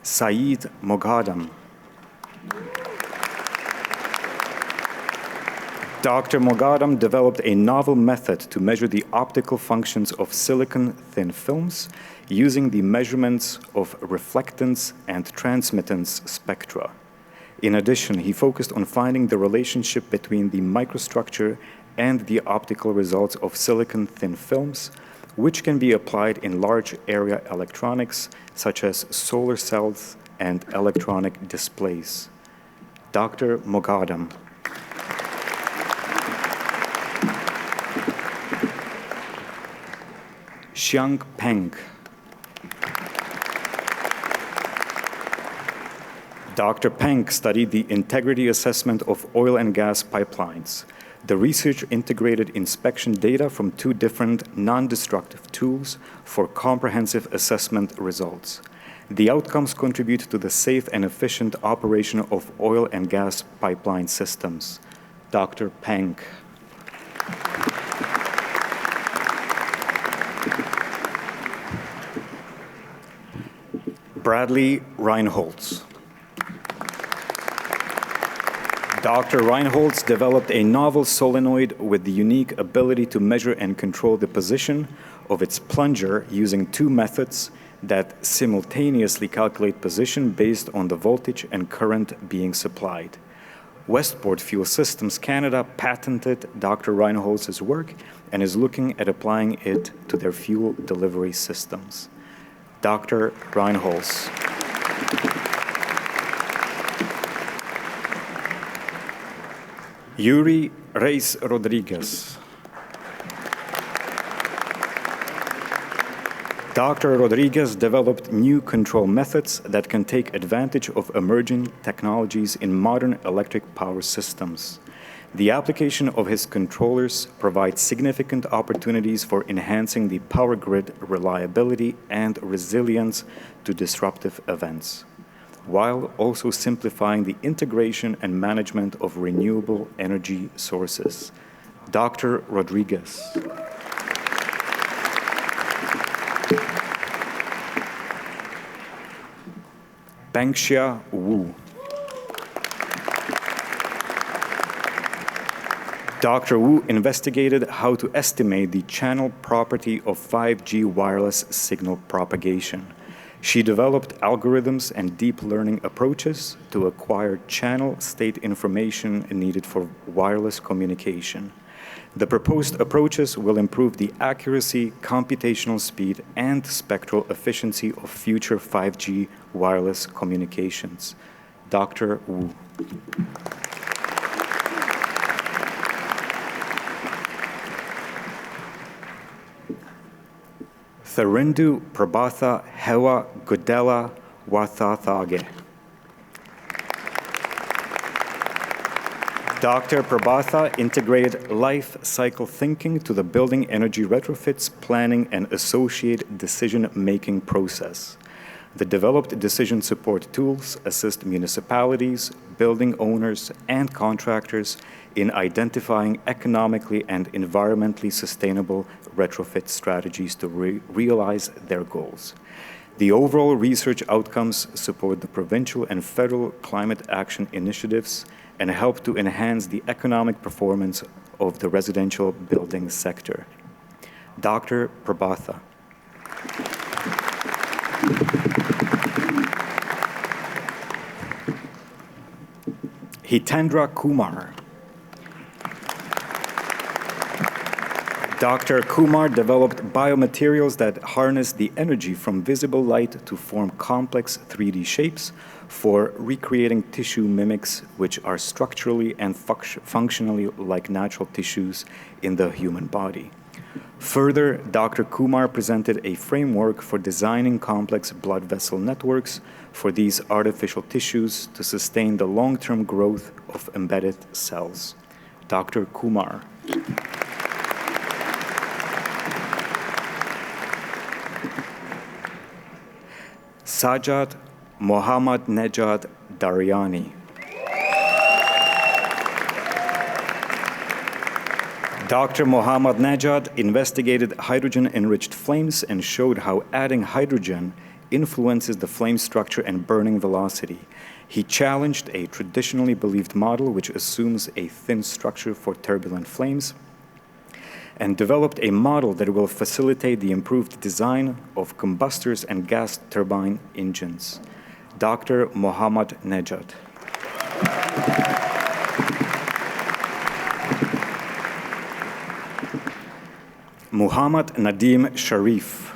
Speaker 6: Saeed Moghadam. Dr. Moghadam developed a novel method to measure the optical functions of silicon-thin films using the measurements of reflectance and transmittance spectra. In addition, he focused on finding the relationship between the microstructure and the optical results of silicon-thin films, which can be applied in large area electronics such as solar cells and electronic displays. Dr. Moghadam. Xiang Peng. Dr. Peng studied the integrity assessment of oil and gas pipelines. The research integrated inspection data from two different non-destructive tools for comprehensive assessment results. The outcomes contribute to the safe and efficient operation of oil and gas pipeline systems. Dr. Peng. Bradley Reinholz. Dr. Reinholz developed a novel solenoid with the unique ability to measure and control the position of its plunger using two methods that simultaneously calculate position based on the voltage and current being supplied. Westport Fuel Systems Canada patented Dr. Reinholz's work and is looking at applying it to their fuel delivery systems. Dr. Reinholz. Yuri Reis Rodriguez. Dr. Rodriguez developed new control methods that can take advantage of emerging technologies in modern electric power systems. The application of his controllers provides significant opportunities for enhancing the power grid reliability and resilience to disruptive events, while also simplifying the integration and management of renewable energy sources. Dr. Rodriguez. Bengxia Wu. Dr. Wu investigated how to estimate the channel property of 5G wireless signal propagation. She developed algorithms and deep learning approaches to acquire channel state information needed for wireless communication. The proposed approaches will improve the accuracy, computational speed, and spectral efficiency of future 5G wireless communications. Dr. Wu. Tharindu Prabhatha Hewa Gudela Wathathage. Dr. Prabhatha integrated life cycle thinking to the building energy retrofits, planning, and associated decision-making process. The developed decision support tools assist municipalities, building owners, and contractors in identifying economically and environmentally sustainable retrofit strategies to realize their goals. The overall research outcomes support the provincial and federal climate action initiatives and help to enhance the economic performance of the residential building sector. Dr. Prabhatha. Hitendra Kumar. Dr. Kumar developed biomaterials that harness the energy from visible light to form complex 3D shapes for recreating tissue mimics which are structurally and functionally like natural tissues in the human body. Further, Dr. Kumar presented a framework for designing complex blood vessel networks for these artificial tissues to sustain the long-term growth of embedded cells. Dr. Kumar. Sajjad Mohammad Nejad Daryani. Dr. Mohammad Nejad investigated hydrogen-enriched flames and showed how adding hydrogen influences the flame structure and burning velocity. He challenged a traditionally believed model which assumes a thin structure for turbulent flames and developed a model that will facilitate the improved design of combustors and gas turbine engines. Dr. Mohammad Nejad. Muhammad Nadim Sharif.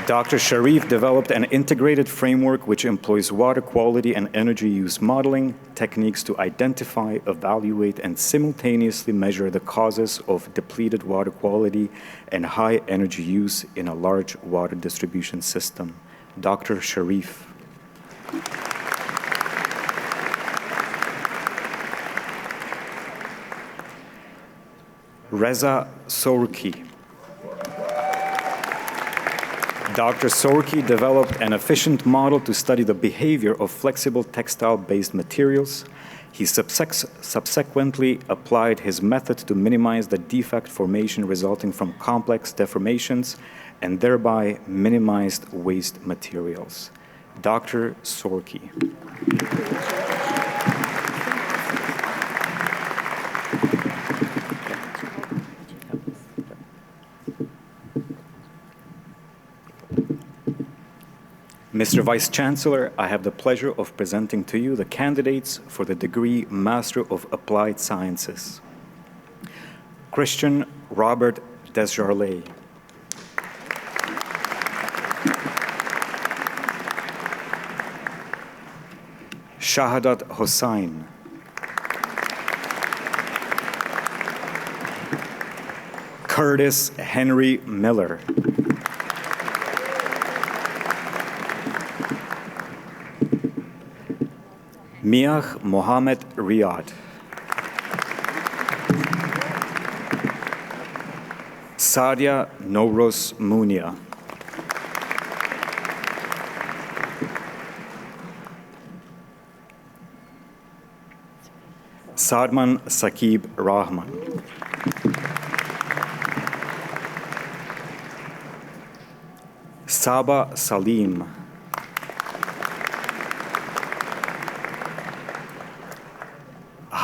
Speaker 6: Dr. Sharif developed an integrated framework which employs water quality and energy use modeling techniques to identify, evaluate, and simultaneously measure the causes of depleted water quality and high energy use in a large water distribution system. Dr. Sharif. Reza Sourki. Dr. Sourki developed an efficient model to study the behavior of flexible textile-based materials. He subsequently applied his method to minimize the defect formation resulting from complex deformations and thereby minimized waste materials. Dr. Sourki. Mr. Vice Chancellor, I have the pleasure of presenting to you the candidates for the degree Master of Applied Sciences. Christian Robert Desjarlais. Shahadat Hossain. Curtis Henry Miller. Miah Mohammed Riyad. Sadia Nouros Munia. Sadman Sakib Rahman. Saba Salim.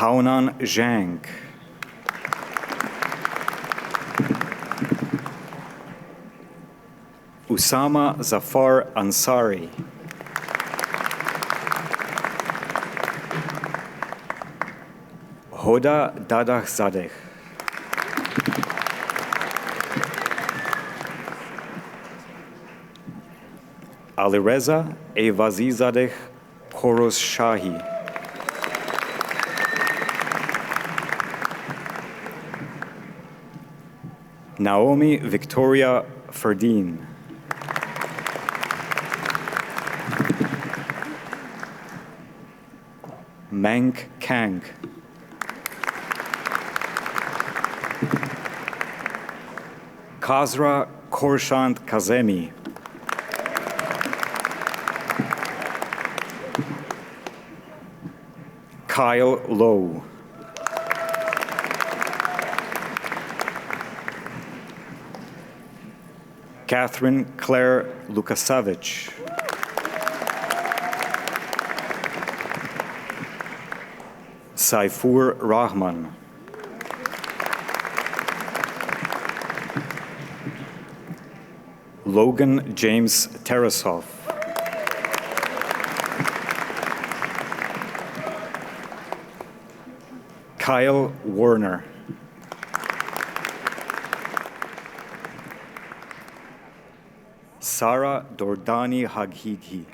Speaker 6: Haonan Zhang. Usama Zafar Ansari. Hoda Dadah Zadeh. Alireza Evazizadeh Khoros Shahi. Naomi Victoria Ferdin. Meng Kang. Kazra Korshant Kazemi. Kyle Lowe. Catherine Claire Lukasavich. Saifur Rahman. Logan James Tarasov. Kyle Warner. Sara Dordani Haghighi.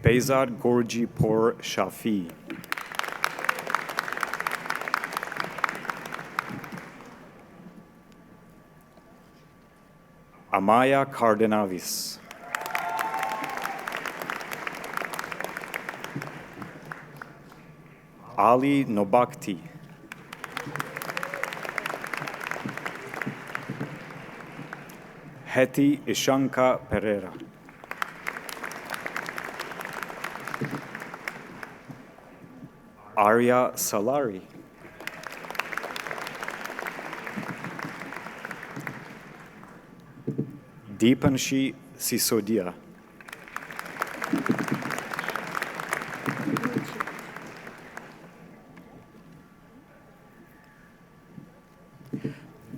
Speaker 6: Bezar Gorji Por Shafi. Amaya Cardenavis. Ali Nobakti. Heti Ishanka Pereira. Arya Salari. Deepanshi Sisodia.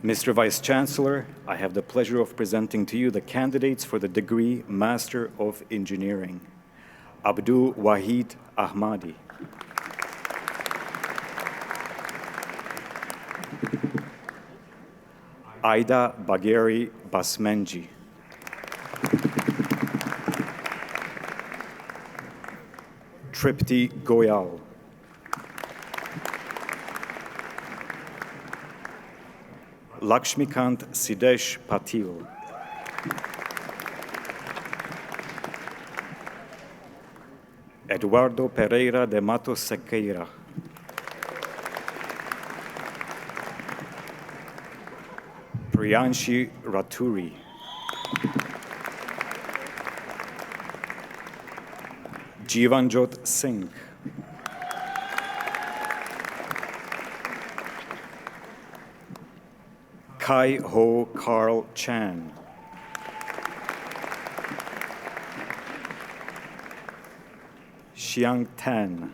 Speaker 6: Mr. Vice Chancellor, I have the pleasure of presenting to you the candidates for the degree Master of Engineering. Abdul Wahid Ahmadi. Aida Bagheri Basmenji. Tripti Goyal. Lakshmikant Sidesh Patil. Eduardo Pereira de Matos Sequeira. Priyanshi Raturi. Jivanjot Singh. Kai Ho Carl Chan. Xiang Tan.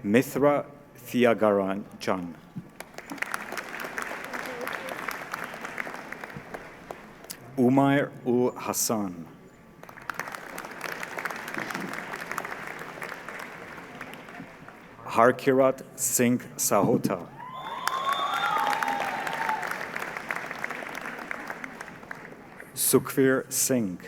Speaker 6: Mithra Thiagaranjan. Umair Ul Hassan. Harkirat Singh Sahota. Sukhvir Singh.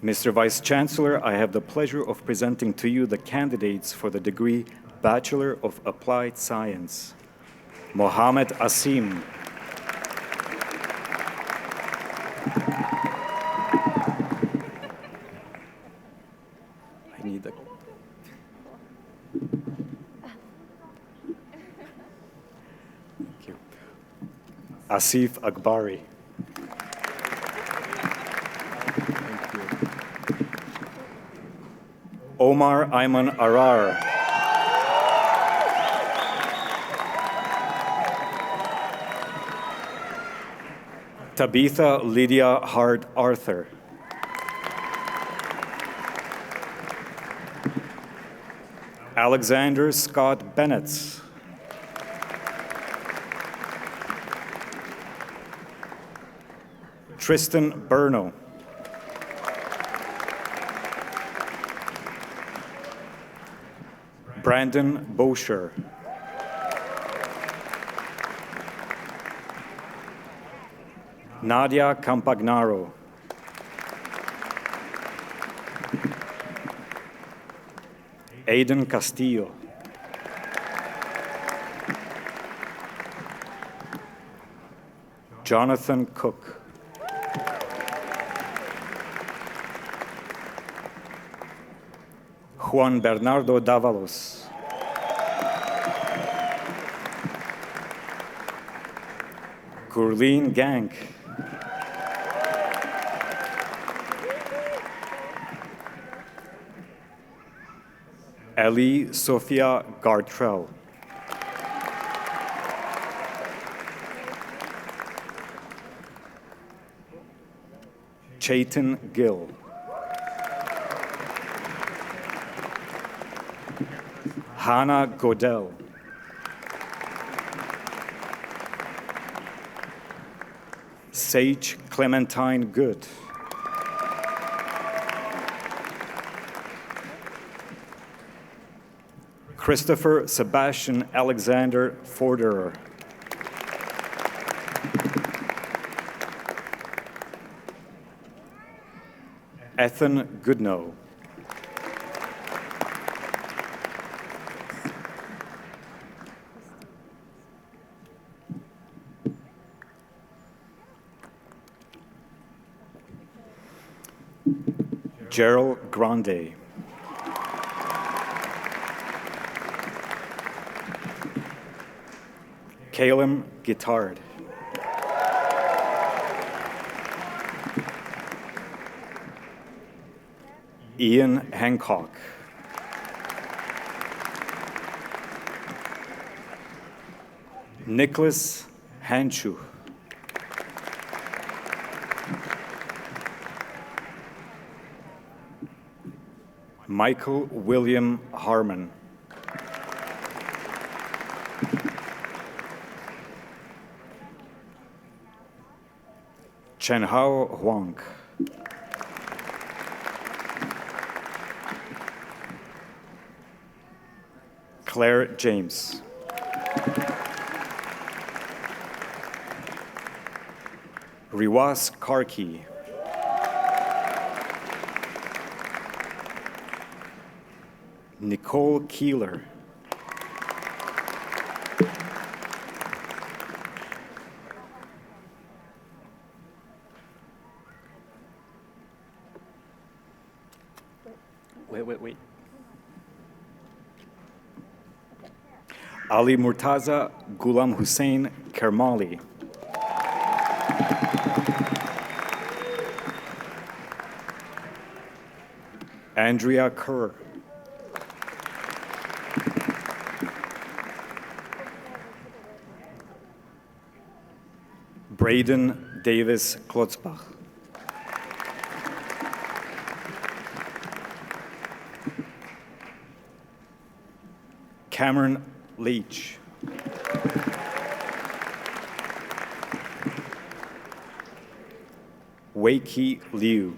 Speaker 6: Mr. Vice Chancellor, I have the pleasure of presenting to you the candidates for the degree Bachelor of Applied Science. Mohammed Asim. I need a... Thank you. Asif Akbari. Omar Ayman Arar. Tabitha Lydia Hart Arthur. Alexander Scott Bennett. Tristan Burno. Brandon Bosher. Nadia Campagnaro. Aiden Castillo. Jonathan Cook. Juan Bernardo Davalos. Gurleen Gank. Ellie Sophia Gartrell. Chaitan Gill. Hannah Godell. Sage Clementine Good. Christopher Sebastian Alexander Forderer. Ethan Goodnow. Gerald Grande. Caleb Guittard. Ian Hancock. Nicholas Hanchu. Michael William Harmon. Chenhao Huang. Claire James. Riwas Karki. Nicole Keeler.
Speaker 5: Wait.
Speaker 6: Ali Murtaza Ghulam Hussein Kermali. Andrea Kerr. Braden Davis Klotzbach. Cameron Leach. Wei-Ki Liu.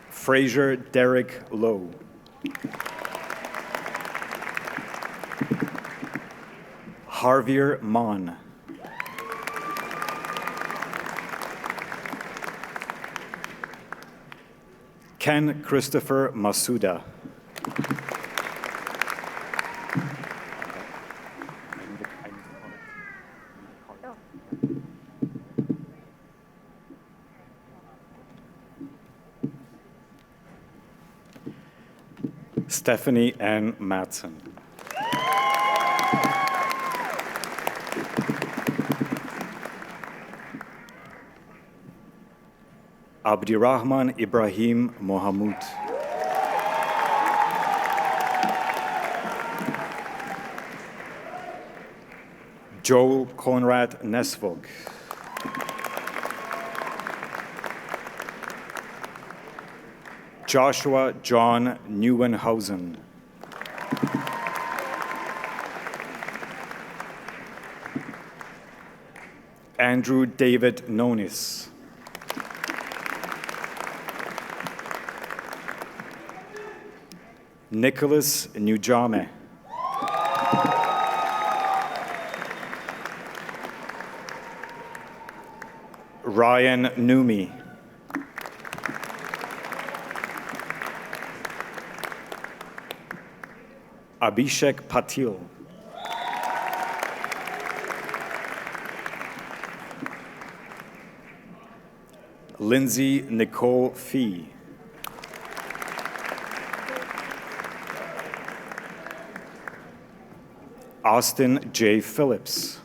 Speaker 6: Fraser Derek Lowe. Harvier Mon. Ken Christopher Masuda. Stephanie Ann Matson. Abdirahman Ibrahim Mohamud. Joel Conrad Nesvog. Joshua John Neuenhausen. Andrew David Nonis. Nicholas Nujame. Ryan Numi. Abhishek Patil. Lindsay Nicole Fee. Austin J. Phillips.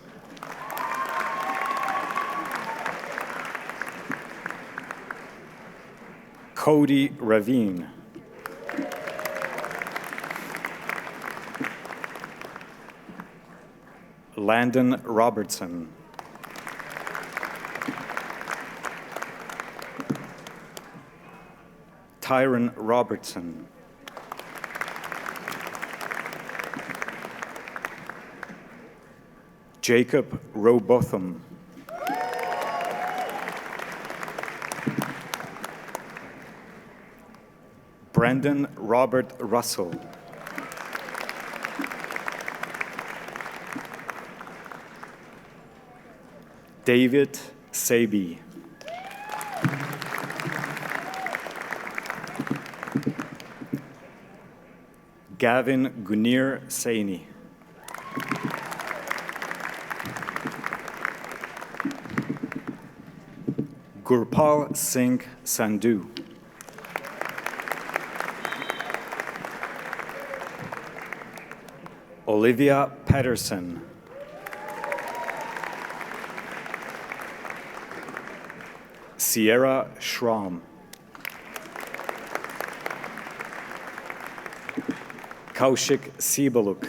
Speaker 6: Cody Ravine. Landon Robertson. Tyron Robertson. Jacob Robotham. Brendan Robert Russell. David Sabi. Gavin Gunir Saini. Gurpal Singh Sandhu. Olivia Patterson. Sierra Schramm. Kaushik Sibaluk.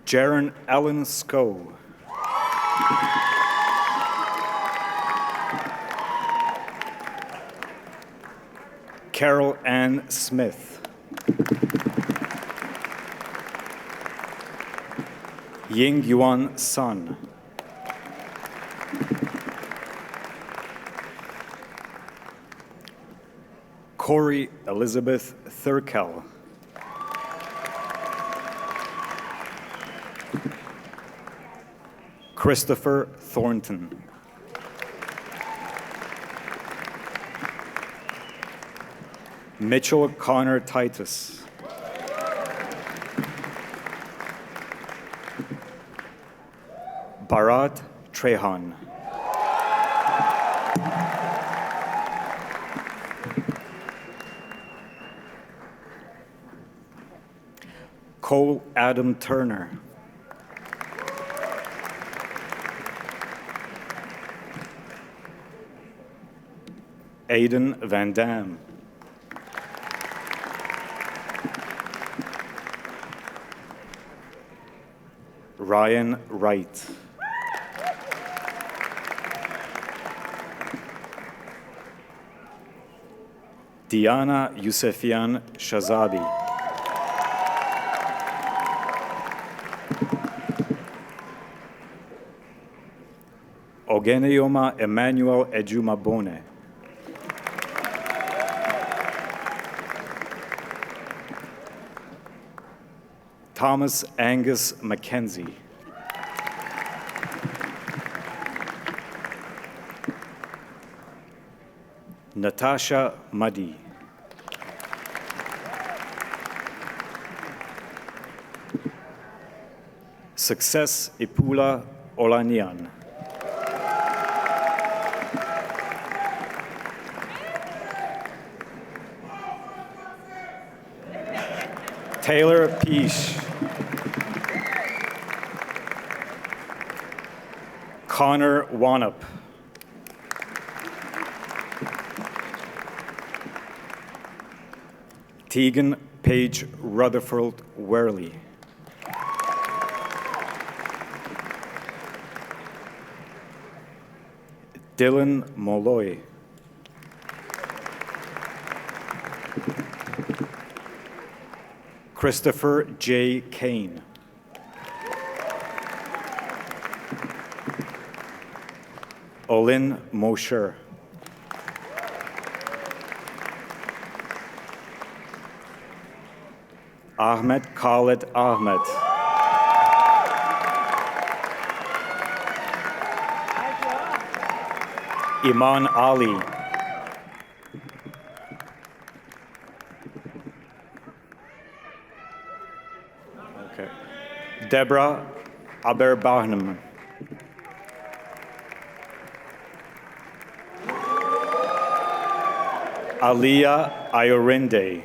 Speaker 6: Jaron Allen Skow. Carol Ann Smith. Ying Yuan Sun. Corey Elizabeth Thurkel. Christopher Thornton. Mitchell Connor Titus. Bharat Trehan. Cole Adam Turner. Aiden Van Dam. Ryan Wright. Diana Yusefian Shazabi. Ogeneyoma Emmanuel Ejumabone. Thomas Angus Mackenzie. Natasha Muddy. Success Ipula Olanian. Taylor Peace. Connor Wanup. Tegan Paige Rutherford Worley. Dylan Molloy. Christopher J. Kane. Olin Mosher. Ahmed Khaled Ahmed. Iman Ali. Okay. Deborah Aberbahnam. Aliyah Ayorinde.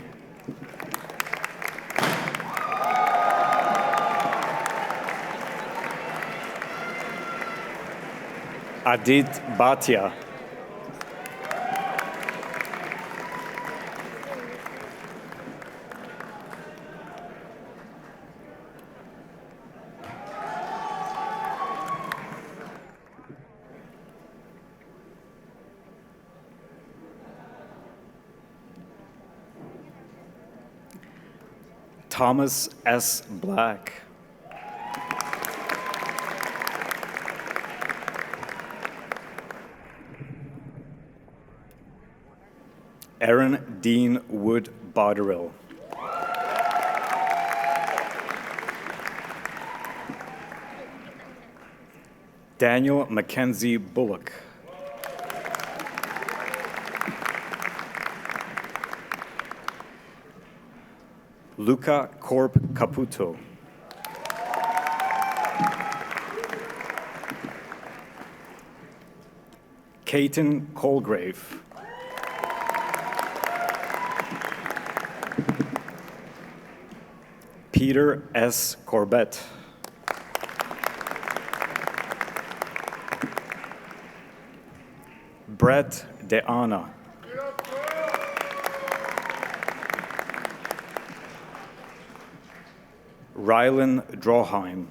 Speaker 6: Adit Bhatia. Thomas S. Black. Aaron Dean Wood Botterill. Daniel Mackenzie Bullock. Luca Corp Caputo. Caton Colgrave. Peter S. Corbett. Brett DeAnna. Rylan Droheim.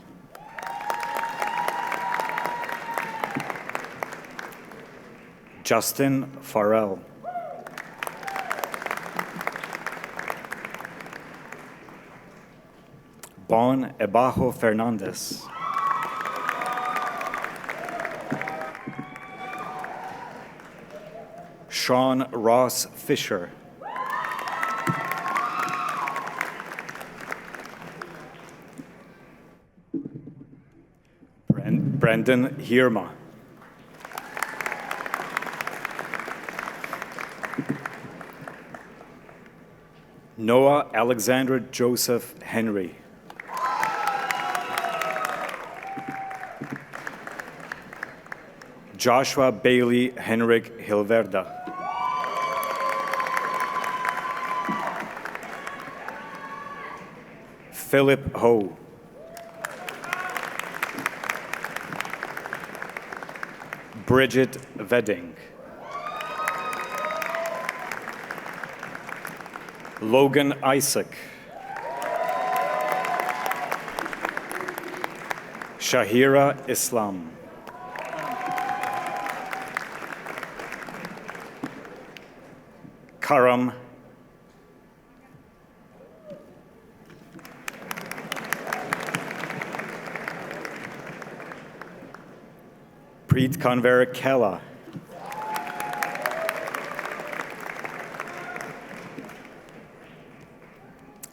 Speaker 6: Justin Farrell. Bon Ebajo Fernandez. Sean Ross Fisher. Brendan Hirma. Noah Alexander Joseph Henry. Joshua Bailey Henrik Hilverda. Philip Ho. Bridget Vedding. Logan Isaac. Shahira Islam. Karam. Preet Kanver Kella.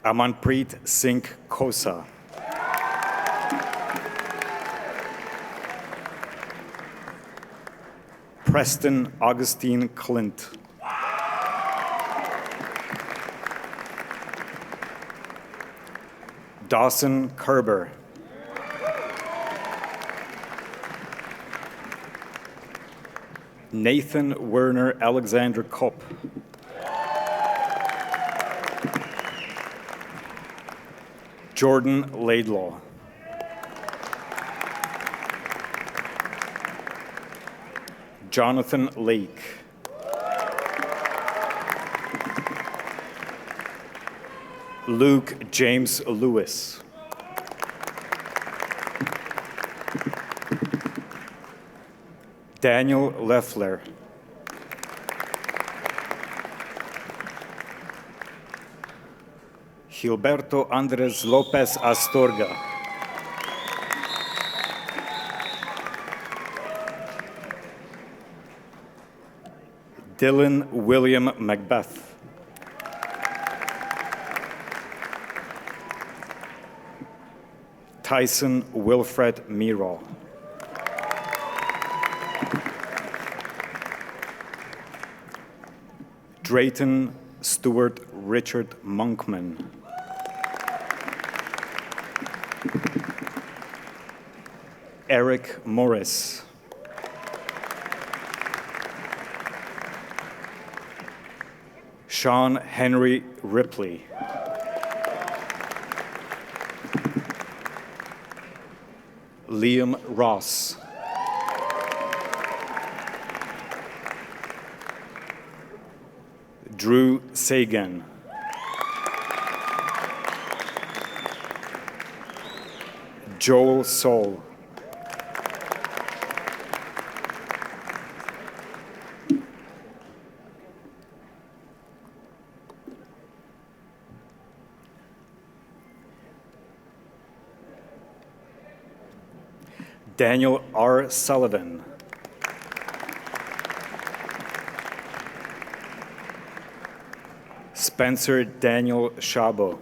Speaker 6: Amanpreet Singh Khosa. Preston Augustine Clint. Dawson Kerber. Nathan Werner Alexander Kopp. Jordan Laidlaw. Jonathan Lake. Luke James Lewis. Daniel Leffler. Gilberto Andres Lopez Astorga. Dylan William Macbeth. Tyson Wilfred Miro. Drayton Stuart Richard Monkman. Eric Morris. Sean Henry Ripley. Liam Ross. Drew Sagan. Joel Soul. Daniel R. Sullivan. Spencer Daniel Shabo.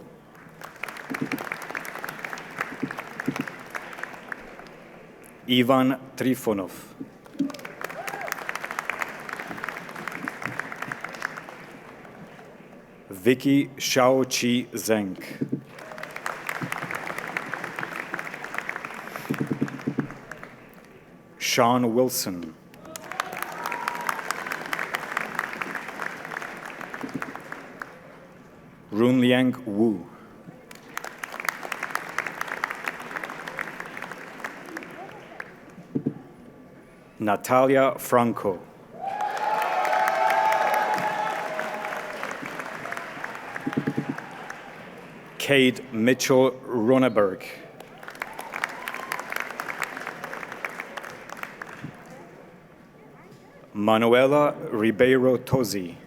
Speaker 6: Ivan Trifonov. Vicky Shao-Chi Zeng. Sean Wilson. Runliang Wu. Natalia Franco. Kate Mitchell Roneberg. Manuela Ribeiro Tosi.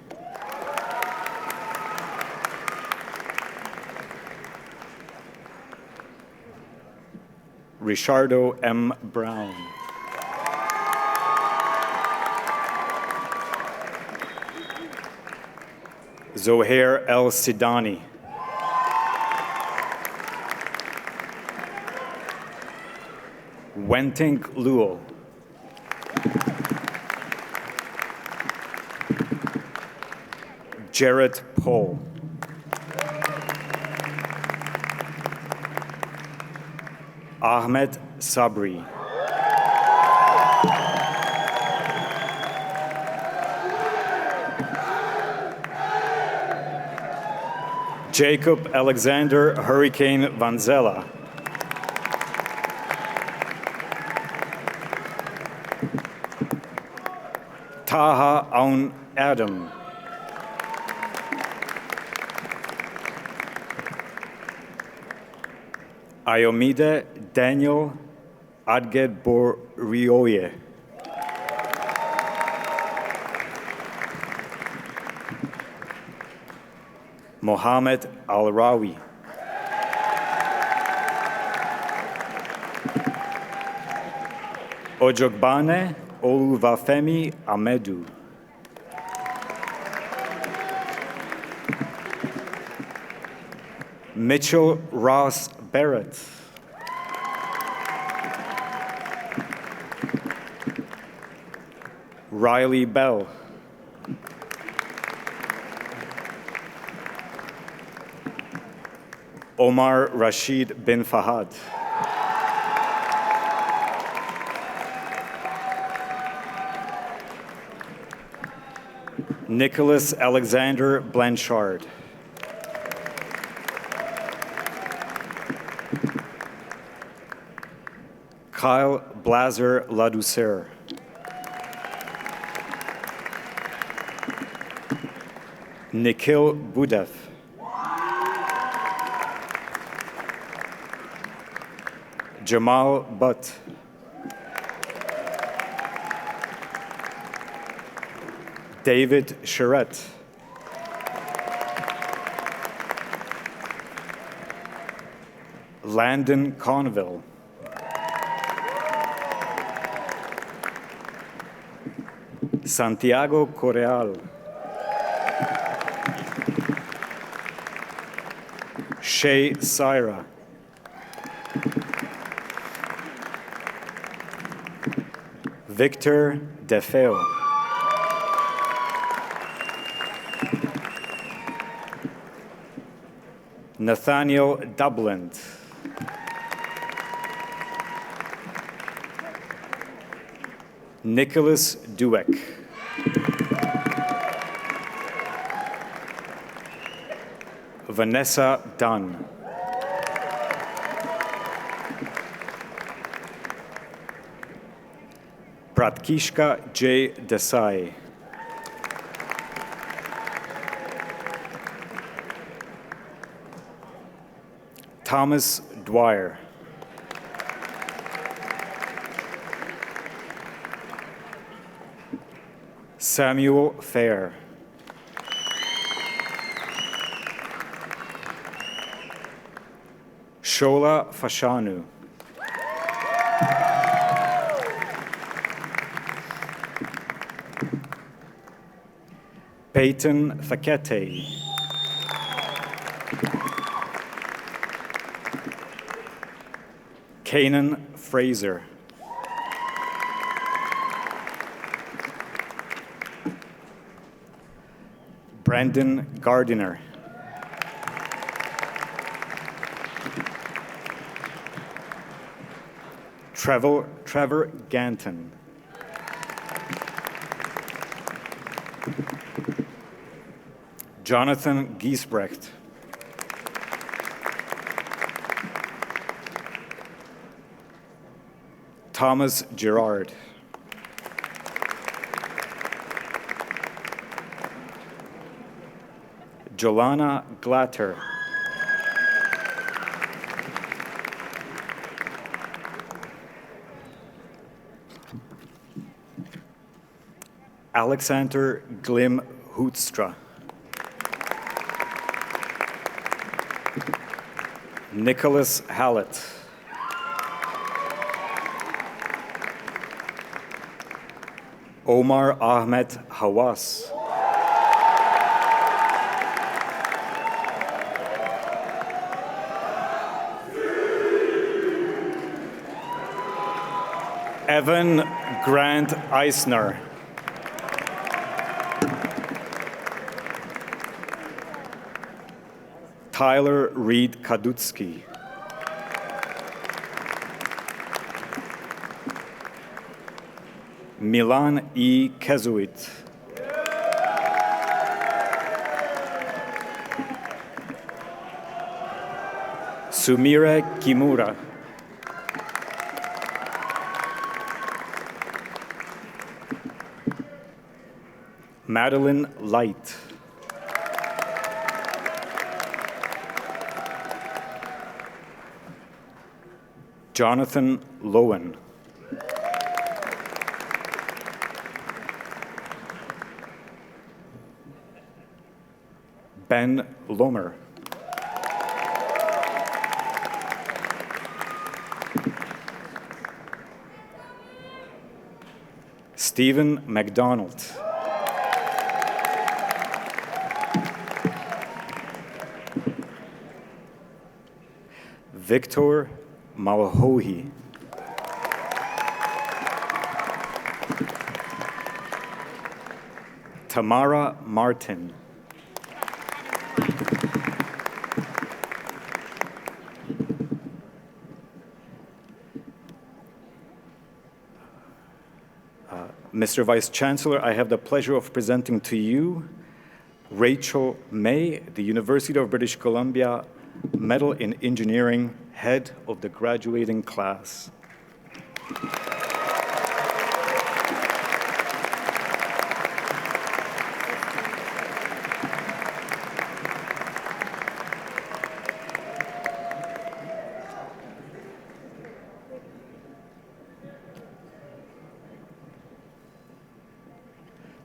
Speaker 6: Richardo M. Brown. Zohair El Sidani. Wentink Luo. Jarrett Paul. Ahmed Sabri. Jacob Alexander Hurricane Vanzella. Taha Aun Adam. Ayomide Daniel Adgedborioye. Mohammed Al-Rawi. Ojogbane Oluvafemi Amedu. Mitchell Ross Barrett. Riley Bell. Omar Rashid bin Fahad. Nicholas Alexander Blanchard. Kyle Blazer Ladouceur. Nikhil Budev. Jamal Butt. David Charette. Landon Conville. Santiago Correal. Shay Syra. Victor DeFeo. Nathaniel Dubland. Nicholas Dueck. Vanessa Dunn. Pratkishka J. Desai. Thomas Dwyer. Samuel Fair. Shola Fashanu. Peyton Fakete. Kanan Fraser. Brandon Gardiner. Trevor Ganton. Jonathan Giesbrecht. Thomas Gerard. Jolana Glatter. Alexander Glim Hoekstra. Nicholas Hallett. Omar Ahmed Hawass. Evan Grant Eisner. Tyler Reed Kadutsky. Milan E. Kezuit. Sumire Kimura. Madeline Light. Jonathan Lowen. Ben Lomer. Stephen McDonald. Victor Malahohi. Tamara Martin. Mr. Vice Chancellor, I have the pleasure of presenting to you Rachel May, the University of British Columbia Medal in Engineering, head of the graduating class.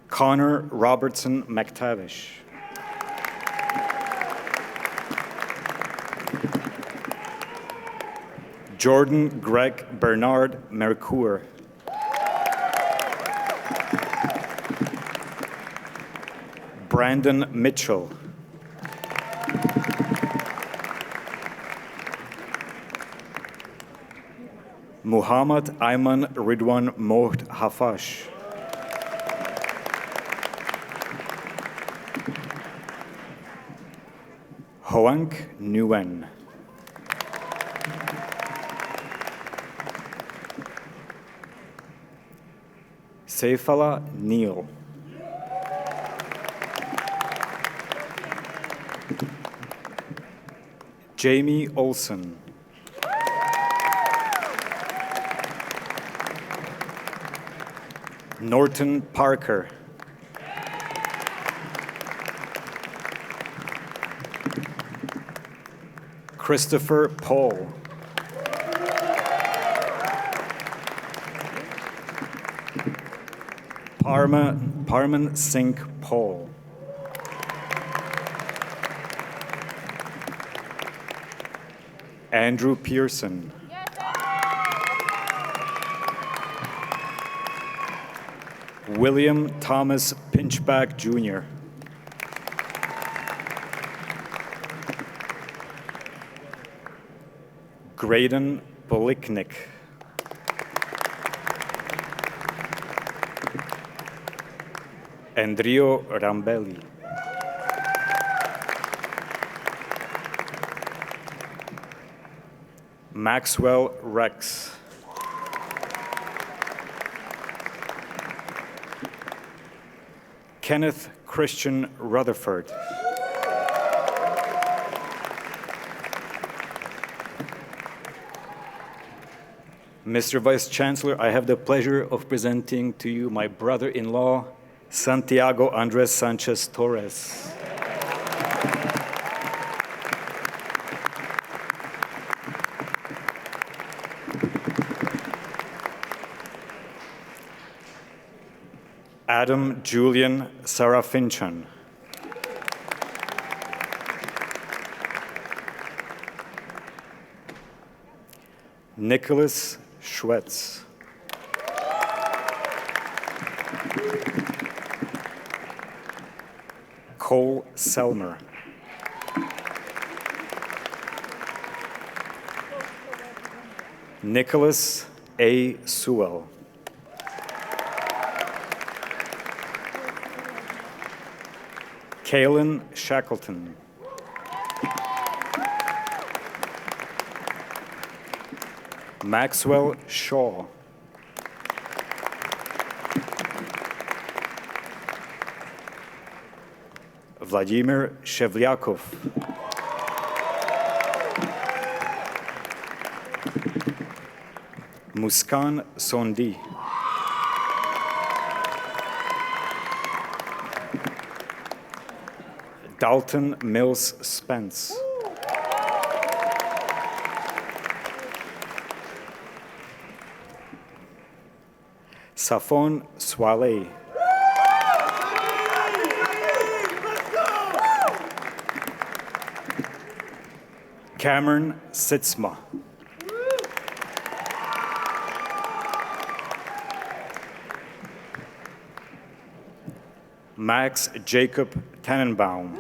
Speaker 6: Connor Robertson McTavish. Jordan Greg Bernard Mercour. Brandon Mitchell. Muhammad Ayman Ridwan Mohd Hafash. Hoang Nguyen. Seifala Neal. Jamie Olson. Norton Parker. Christopher Paul. Parman Singh Paul. Andrew Pearson. William Thomas Pinchback Jr. Graydon Poliknik. Andrio Rambelli. Maxwell Rex. Kenneth Christian Rutherford. Mr. Vice Chancellor, I have the pleasure of presenting to you my brother-in-law, Santiago Andres Sanchez Torres. Adam Julian Sarafinchan. Nicholas Schwetz. Cole Selmer. Nicholas A. Sewell. Kaylin Shackleton. Maxwell Shaw. Vladimir Shevlyakov. Muskan Sondi. Dalton Mills Spence. Safon Swaleh. Cameron Sitzma. Max Jacob Tannenbaum.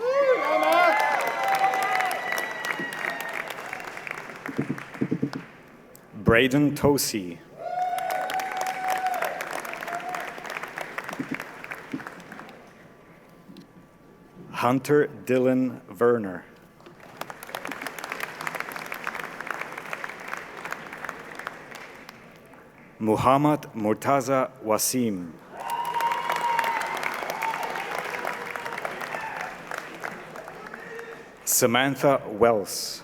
Speaker 6: Braden Tosi. Hunter Dylan Werner. Muhammad Murtaza Wasim. Samantha Wells.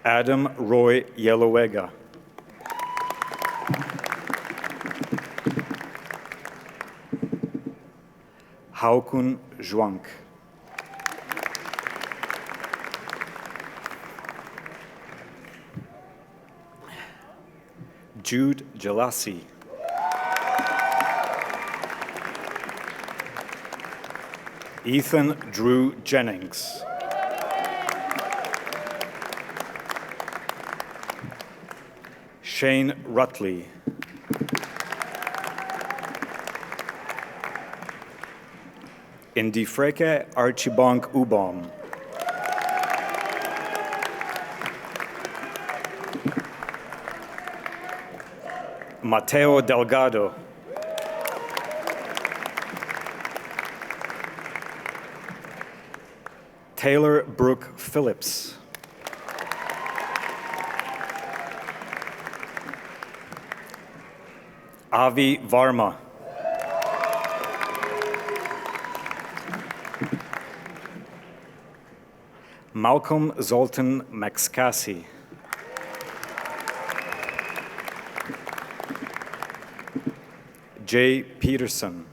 Speaker 6: Adam Roy Yelowega. Haukun Zhuang. Jude Jalassi. Ethan Drew Jennings. Shane Rutley. Indifreke Archibong Ubom. Mateo Delgado. Taylor Brooke Phillips. Avi Varma. Malcolm Zoltan Maxcassi. Jay Peterson.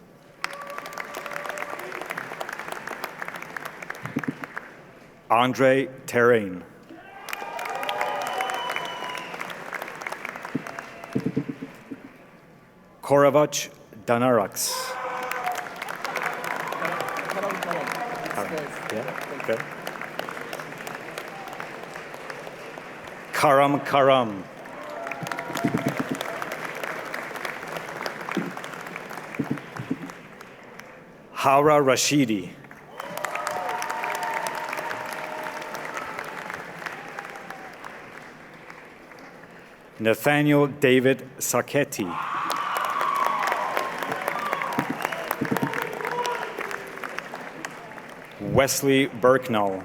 Speaker 6: Andre Terrain. Koravach Danarax. Okay. Karam Karam. Haura Rashidi. Nathaniel David Sacchetti. Wesley Berknall.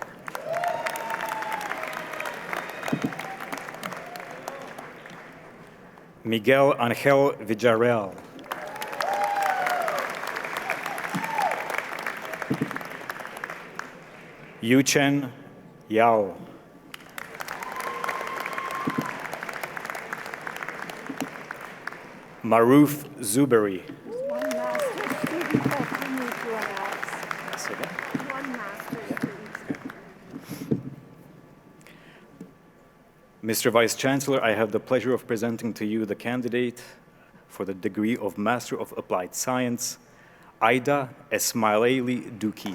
Speaker 6: Miguel Angel Villarreal. Yuchen Yao. Maruf Zuberi.
Speaker 7: One master student that you need to announce. One master student.
Speaker 6: Mr. Vice Chancellor, I have the pleasure of presenting to you the candidate for the degree of Master of Applied Science, Aida Esmaili Duki.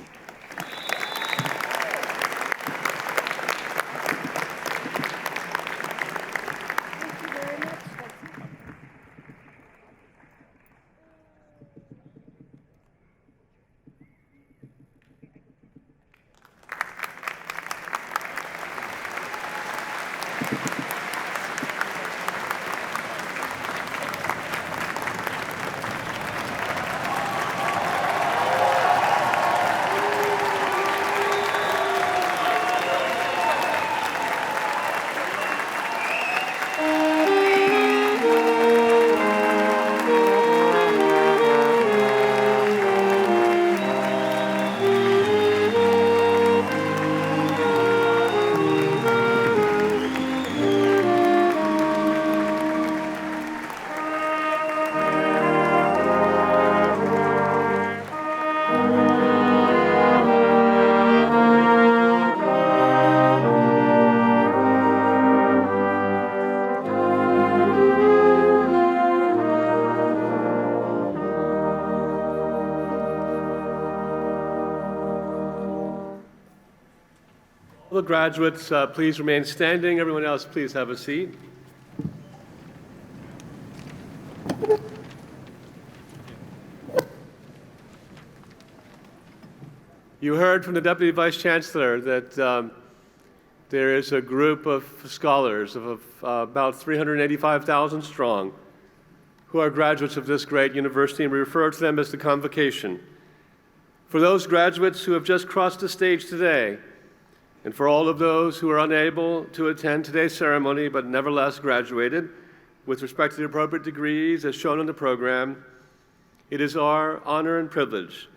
Speaker 1: Will the graduates please remain standing? Everyone else, please have a seat. You heard from the Deputy Vice Chancellor that there is a group of scholars of about 385,000 strong who are graduates of this great university, and we refer to them as the Convocation. For those graduates who have just crossed the stage today, and for all of those who are unable to attend today's ceremony but nevertheless graduated with respect to the appropriate degrees as shown on the program, it is our honor and privilege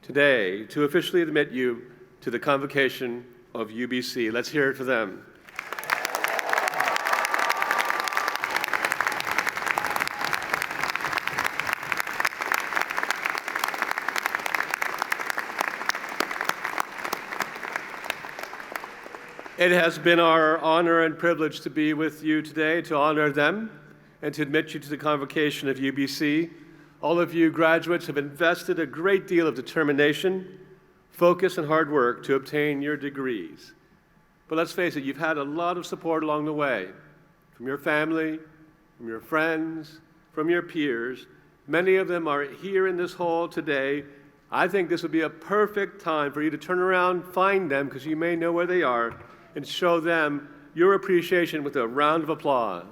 Speaker 1: today to officially admit you to the Convocation of UBC. Let's hear it for them. It has been our honor and privilege to be with you today, to honor them and to admit you to the Convocation of UBC. All of you graduates have invested a great deal of determination, focus, and hard work to obtain your degrees. But let's face it, you've had a lot of support along the way, from your family, from your friends, from your peers. Many of them are here in this hall today. I think this would be a perfect time for you to turn around, find them, because you may know where they are, and show them your appreciation with a round of applause.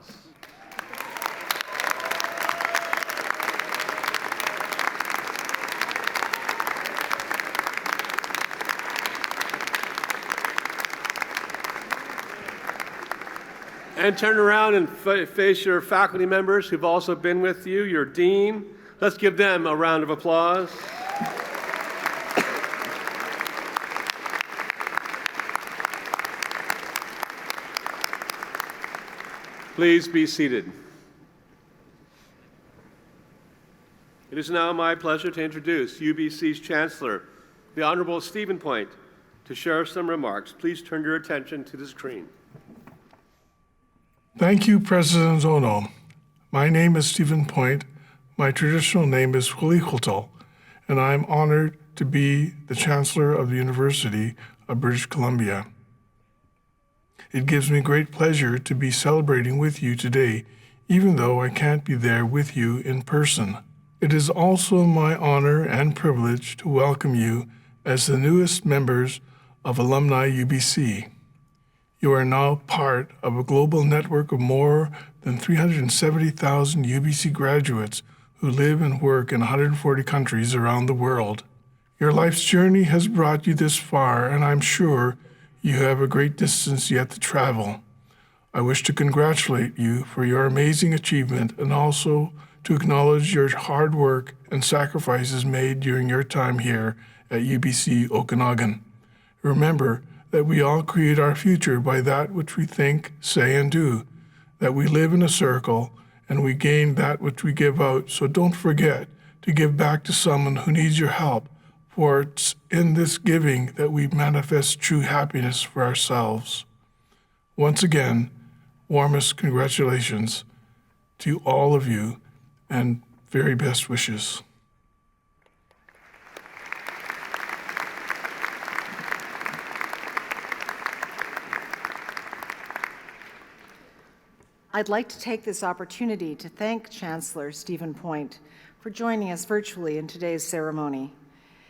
Speaker 1: And turn around and face your faculty members who've also been with you, your dean. Let's give them a round of applause. Please be seated. It is now my pleasure to introduce UBC's Chancellor, the Honorable Stephen Point, to share some remarks. Please turn your attention to the screen.
Speaker 8: Thank you, President Ono. My name is Stephen Point. My traditional name is Hulihutal, and I am honored to be the Chancellor of the University of British Columbia. It gives me great pleasure to be celebrating with you today, even though I can't be there with you in person. It is also my honor and privilege to welcome you as the newest members of Alumni UBC. You are now part of a global network of more than 370,000 UBC graduates who live and work in 140 countries around the world. Your life's journey has brought you this far, and I'm sure you have a great distance yet to travel. I wish to congratulate you for your amazing achievement and also to acknowledge your hard work and sacrifices made during your time here at UBC Okanagan. Remember that we all create our future by that which we think, say, and do, that we live in a circle and we gain that which we give out, so don't forget to give back to someone who needs your help, for it's in this giving that we manifest true happiness for ourselves. Once again, warmest congratulations to all of you and very best wishes.
Speaker 3: I'd like to take this opportunity to thank Chancellor Stephen Point for joining us virtually in today's ceremony.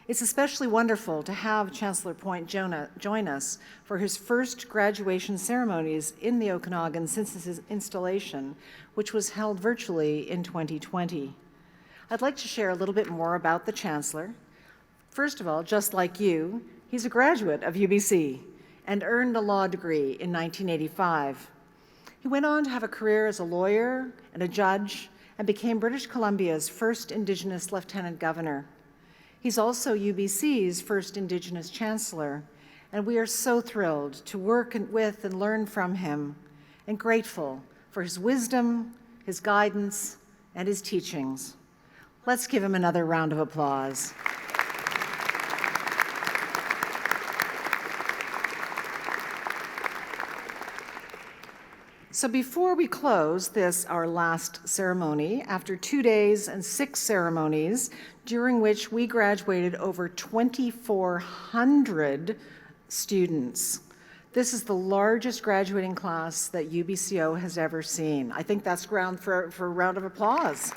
Speaker 3: It's especially wonderful to have Chancellor Point join us for his first graduation ceremonies in the Okanagan since his installation, which was held virtually in 2020. I'd like to share a little bit more about the Chancellor. First of all, just like you, he's a graduate of UBC and earned a law degree in 1985. He went on to have a career as a lawyer and a judge and became British Columbia's first Indigenous Lieutenant Governor. He's also UBC's first Indigenous Chancellor, and we are so thrilled to work with and learn from him and grateful for his wisdom, his guidance, and his teachings. Let's give him another round of applause. So before we close this, our last ceremony, after 2 days and 6 ceremonies, during which we graduated over 2,400 students. This is the largest graduating class that UBCO has ever seen. I think that's ground for a round of applause.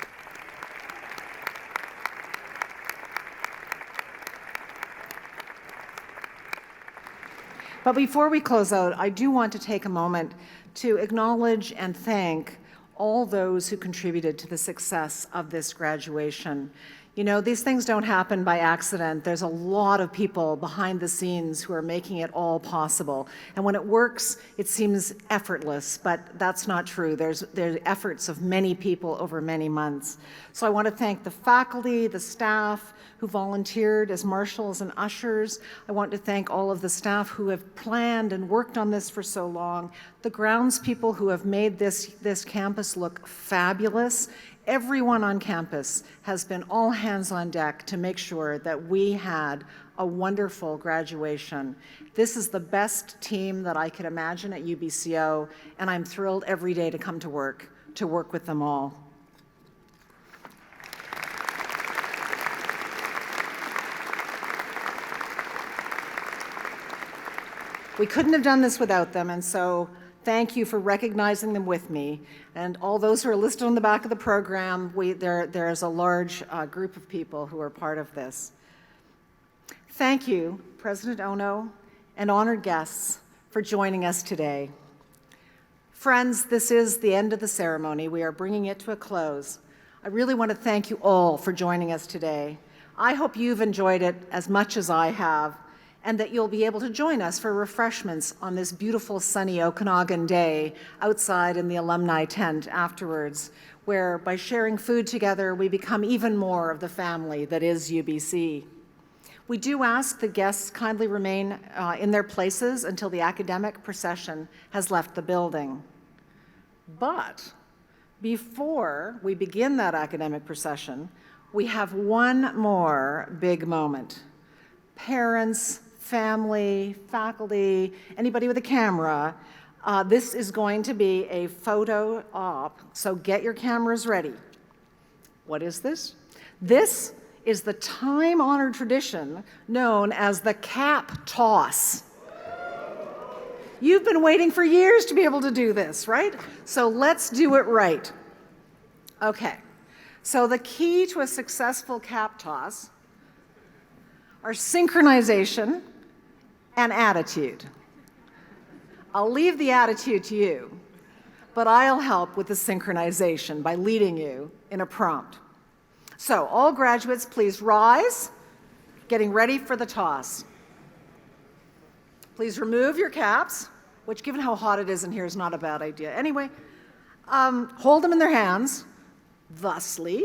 Speaker 3: But before we close out, I do want to take a moment to acknowledge and thank all those who contributed to the success of this graduation. You know, these things don't happen by accident. There's a lot of people behind the scenes who are making it all possible. And when it works, it seems effortless, but that's not true. There's efforts of many people over many months. So I want to thank the faculty, the staff who volunteered as marshals and ushers. I want to thank all of the staff who have planned and worked on this for so long, the grounds people who have made this campus look fabulous. Everyone on campus has been all hands on deck to make sure that we had a wonderful graduation. This is the best team that I could imagine at UBCO, and I'm thrilled every day to come to work with them all. We couldn't have done this without them, and so thank you for recognizing them with me. And all those who are listed on the back of the program, there is a large group of people who are part of this. Thank you, President Ono and honored guests, for joining us today. Friends, this is the end of the ceremony. We are bringing it to a close. I really want to thank you all for joining us today. I hope you've enjoyed it as much as I have, and that you'll be able to join us for refreshments on this beautiful sunny Okanagan day outside in the alumni tent afterwards, where by sharing food together, we become even more of the family that is UBC. We do ask the guests kindly remain in their places until the academic procession has left the building. But before we begin that academic procession, we have one more big moment. Parents, family, faculty, anybody with a camera, this is going to be a photo op, so get your cameras ready. What is this? This is the time-honored tradition known as the cap toss. You've been waiting for years to be able to do this, right? So let's do it right. Okay, so the key to a successful cap toss are synchronization and attitude. I'll leave the attitude to you, but I'll help with the synchronization by leading you in a prompt. So, all graduates, please rise, getting ready for the toss. Please remove your caps, which, given how hot it is in here, is not a bad idea. Anyway, hold them in their hands, thusly,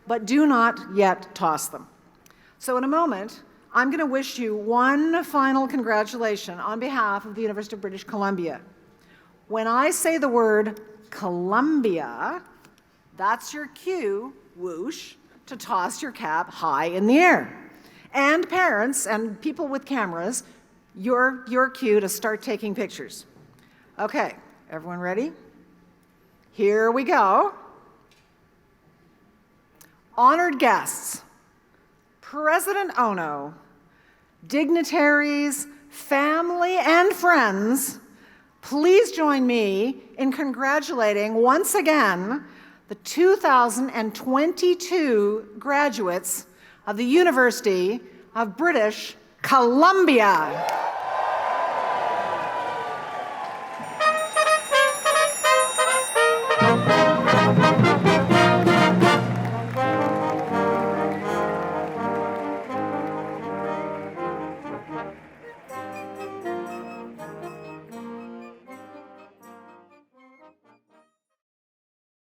Speaker 3: but do not yet toss them. So in a moment, I'm going to wish you one final congratulation on behalf of the University of British Columbia. When I say the word Columbia, that's your cue, whoosh, to toss your cap high in the air. And parents and people with cameras, your cue to start taking pictures. Okay, everyone ready? Here we go. Honored guests, President Ono, dignitaries, family, and friends, please join me in congratulating once again the 2022 graduates of the University of British Columbia.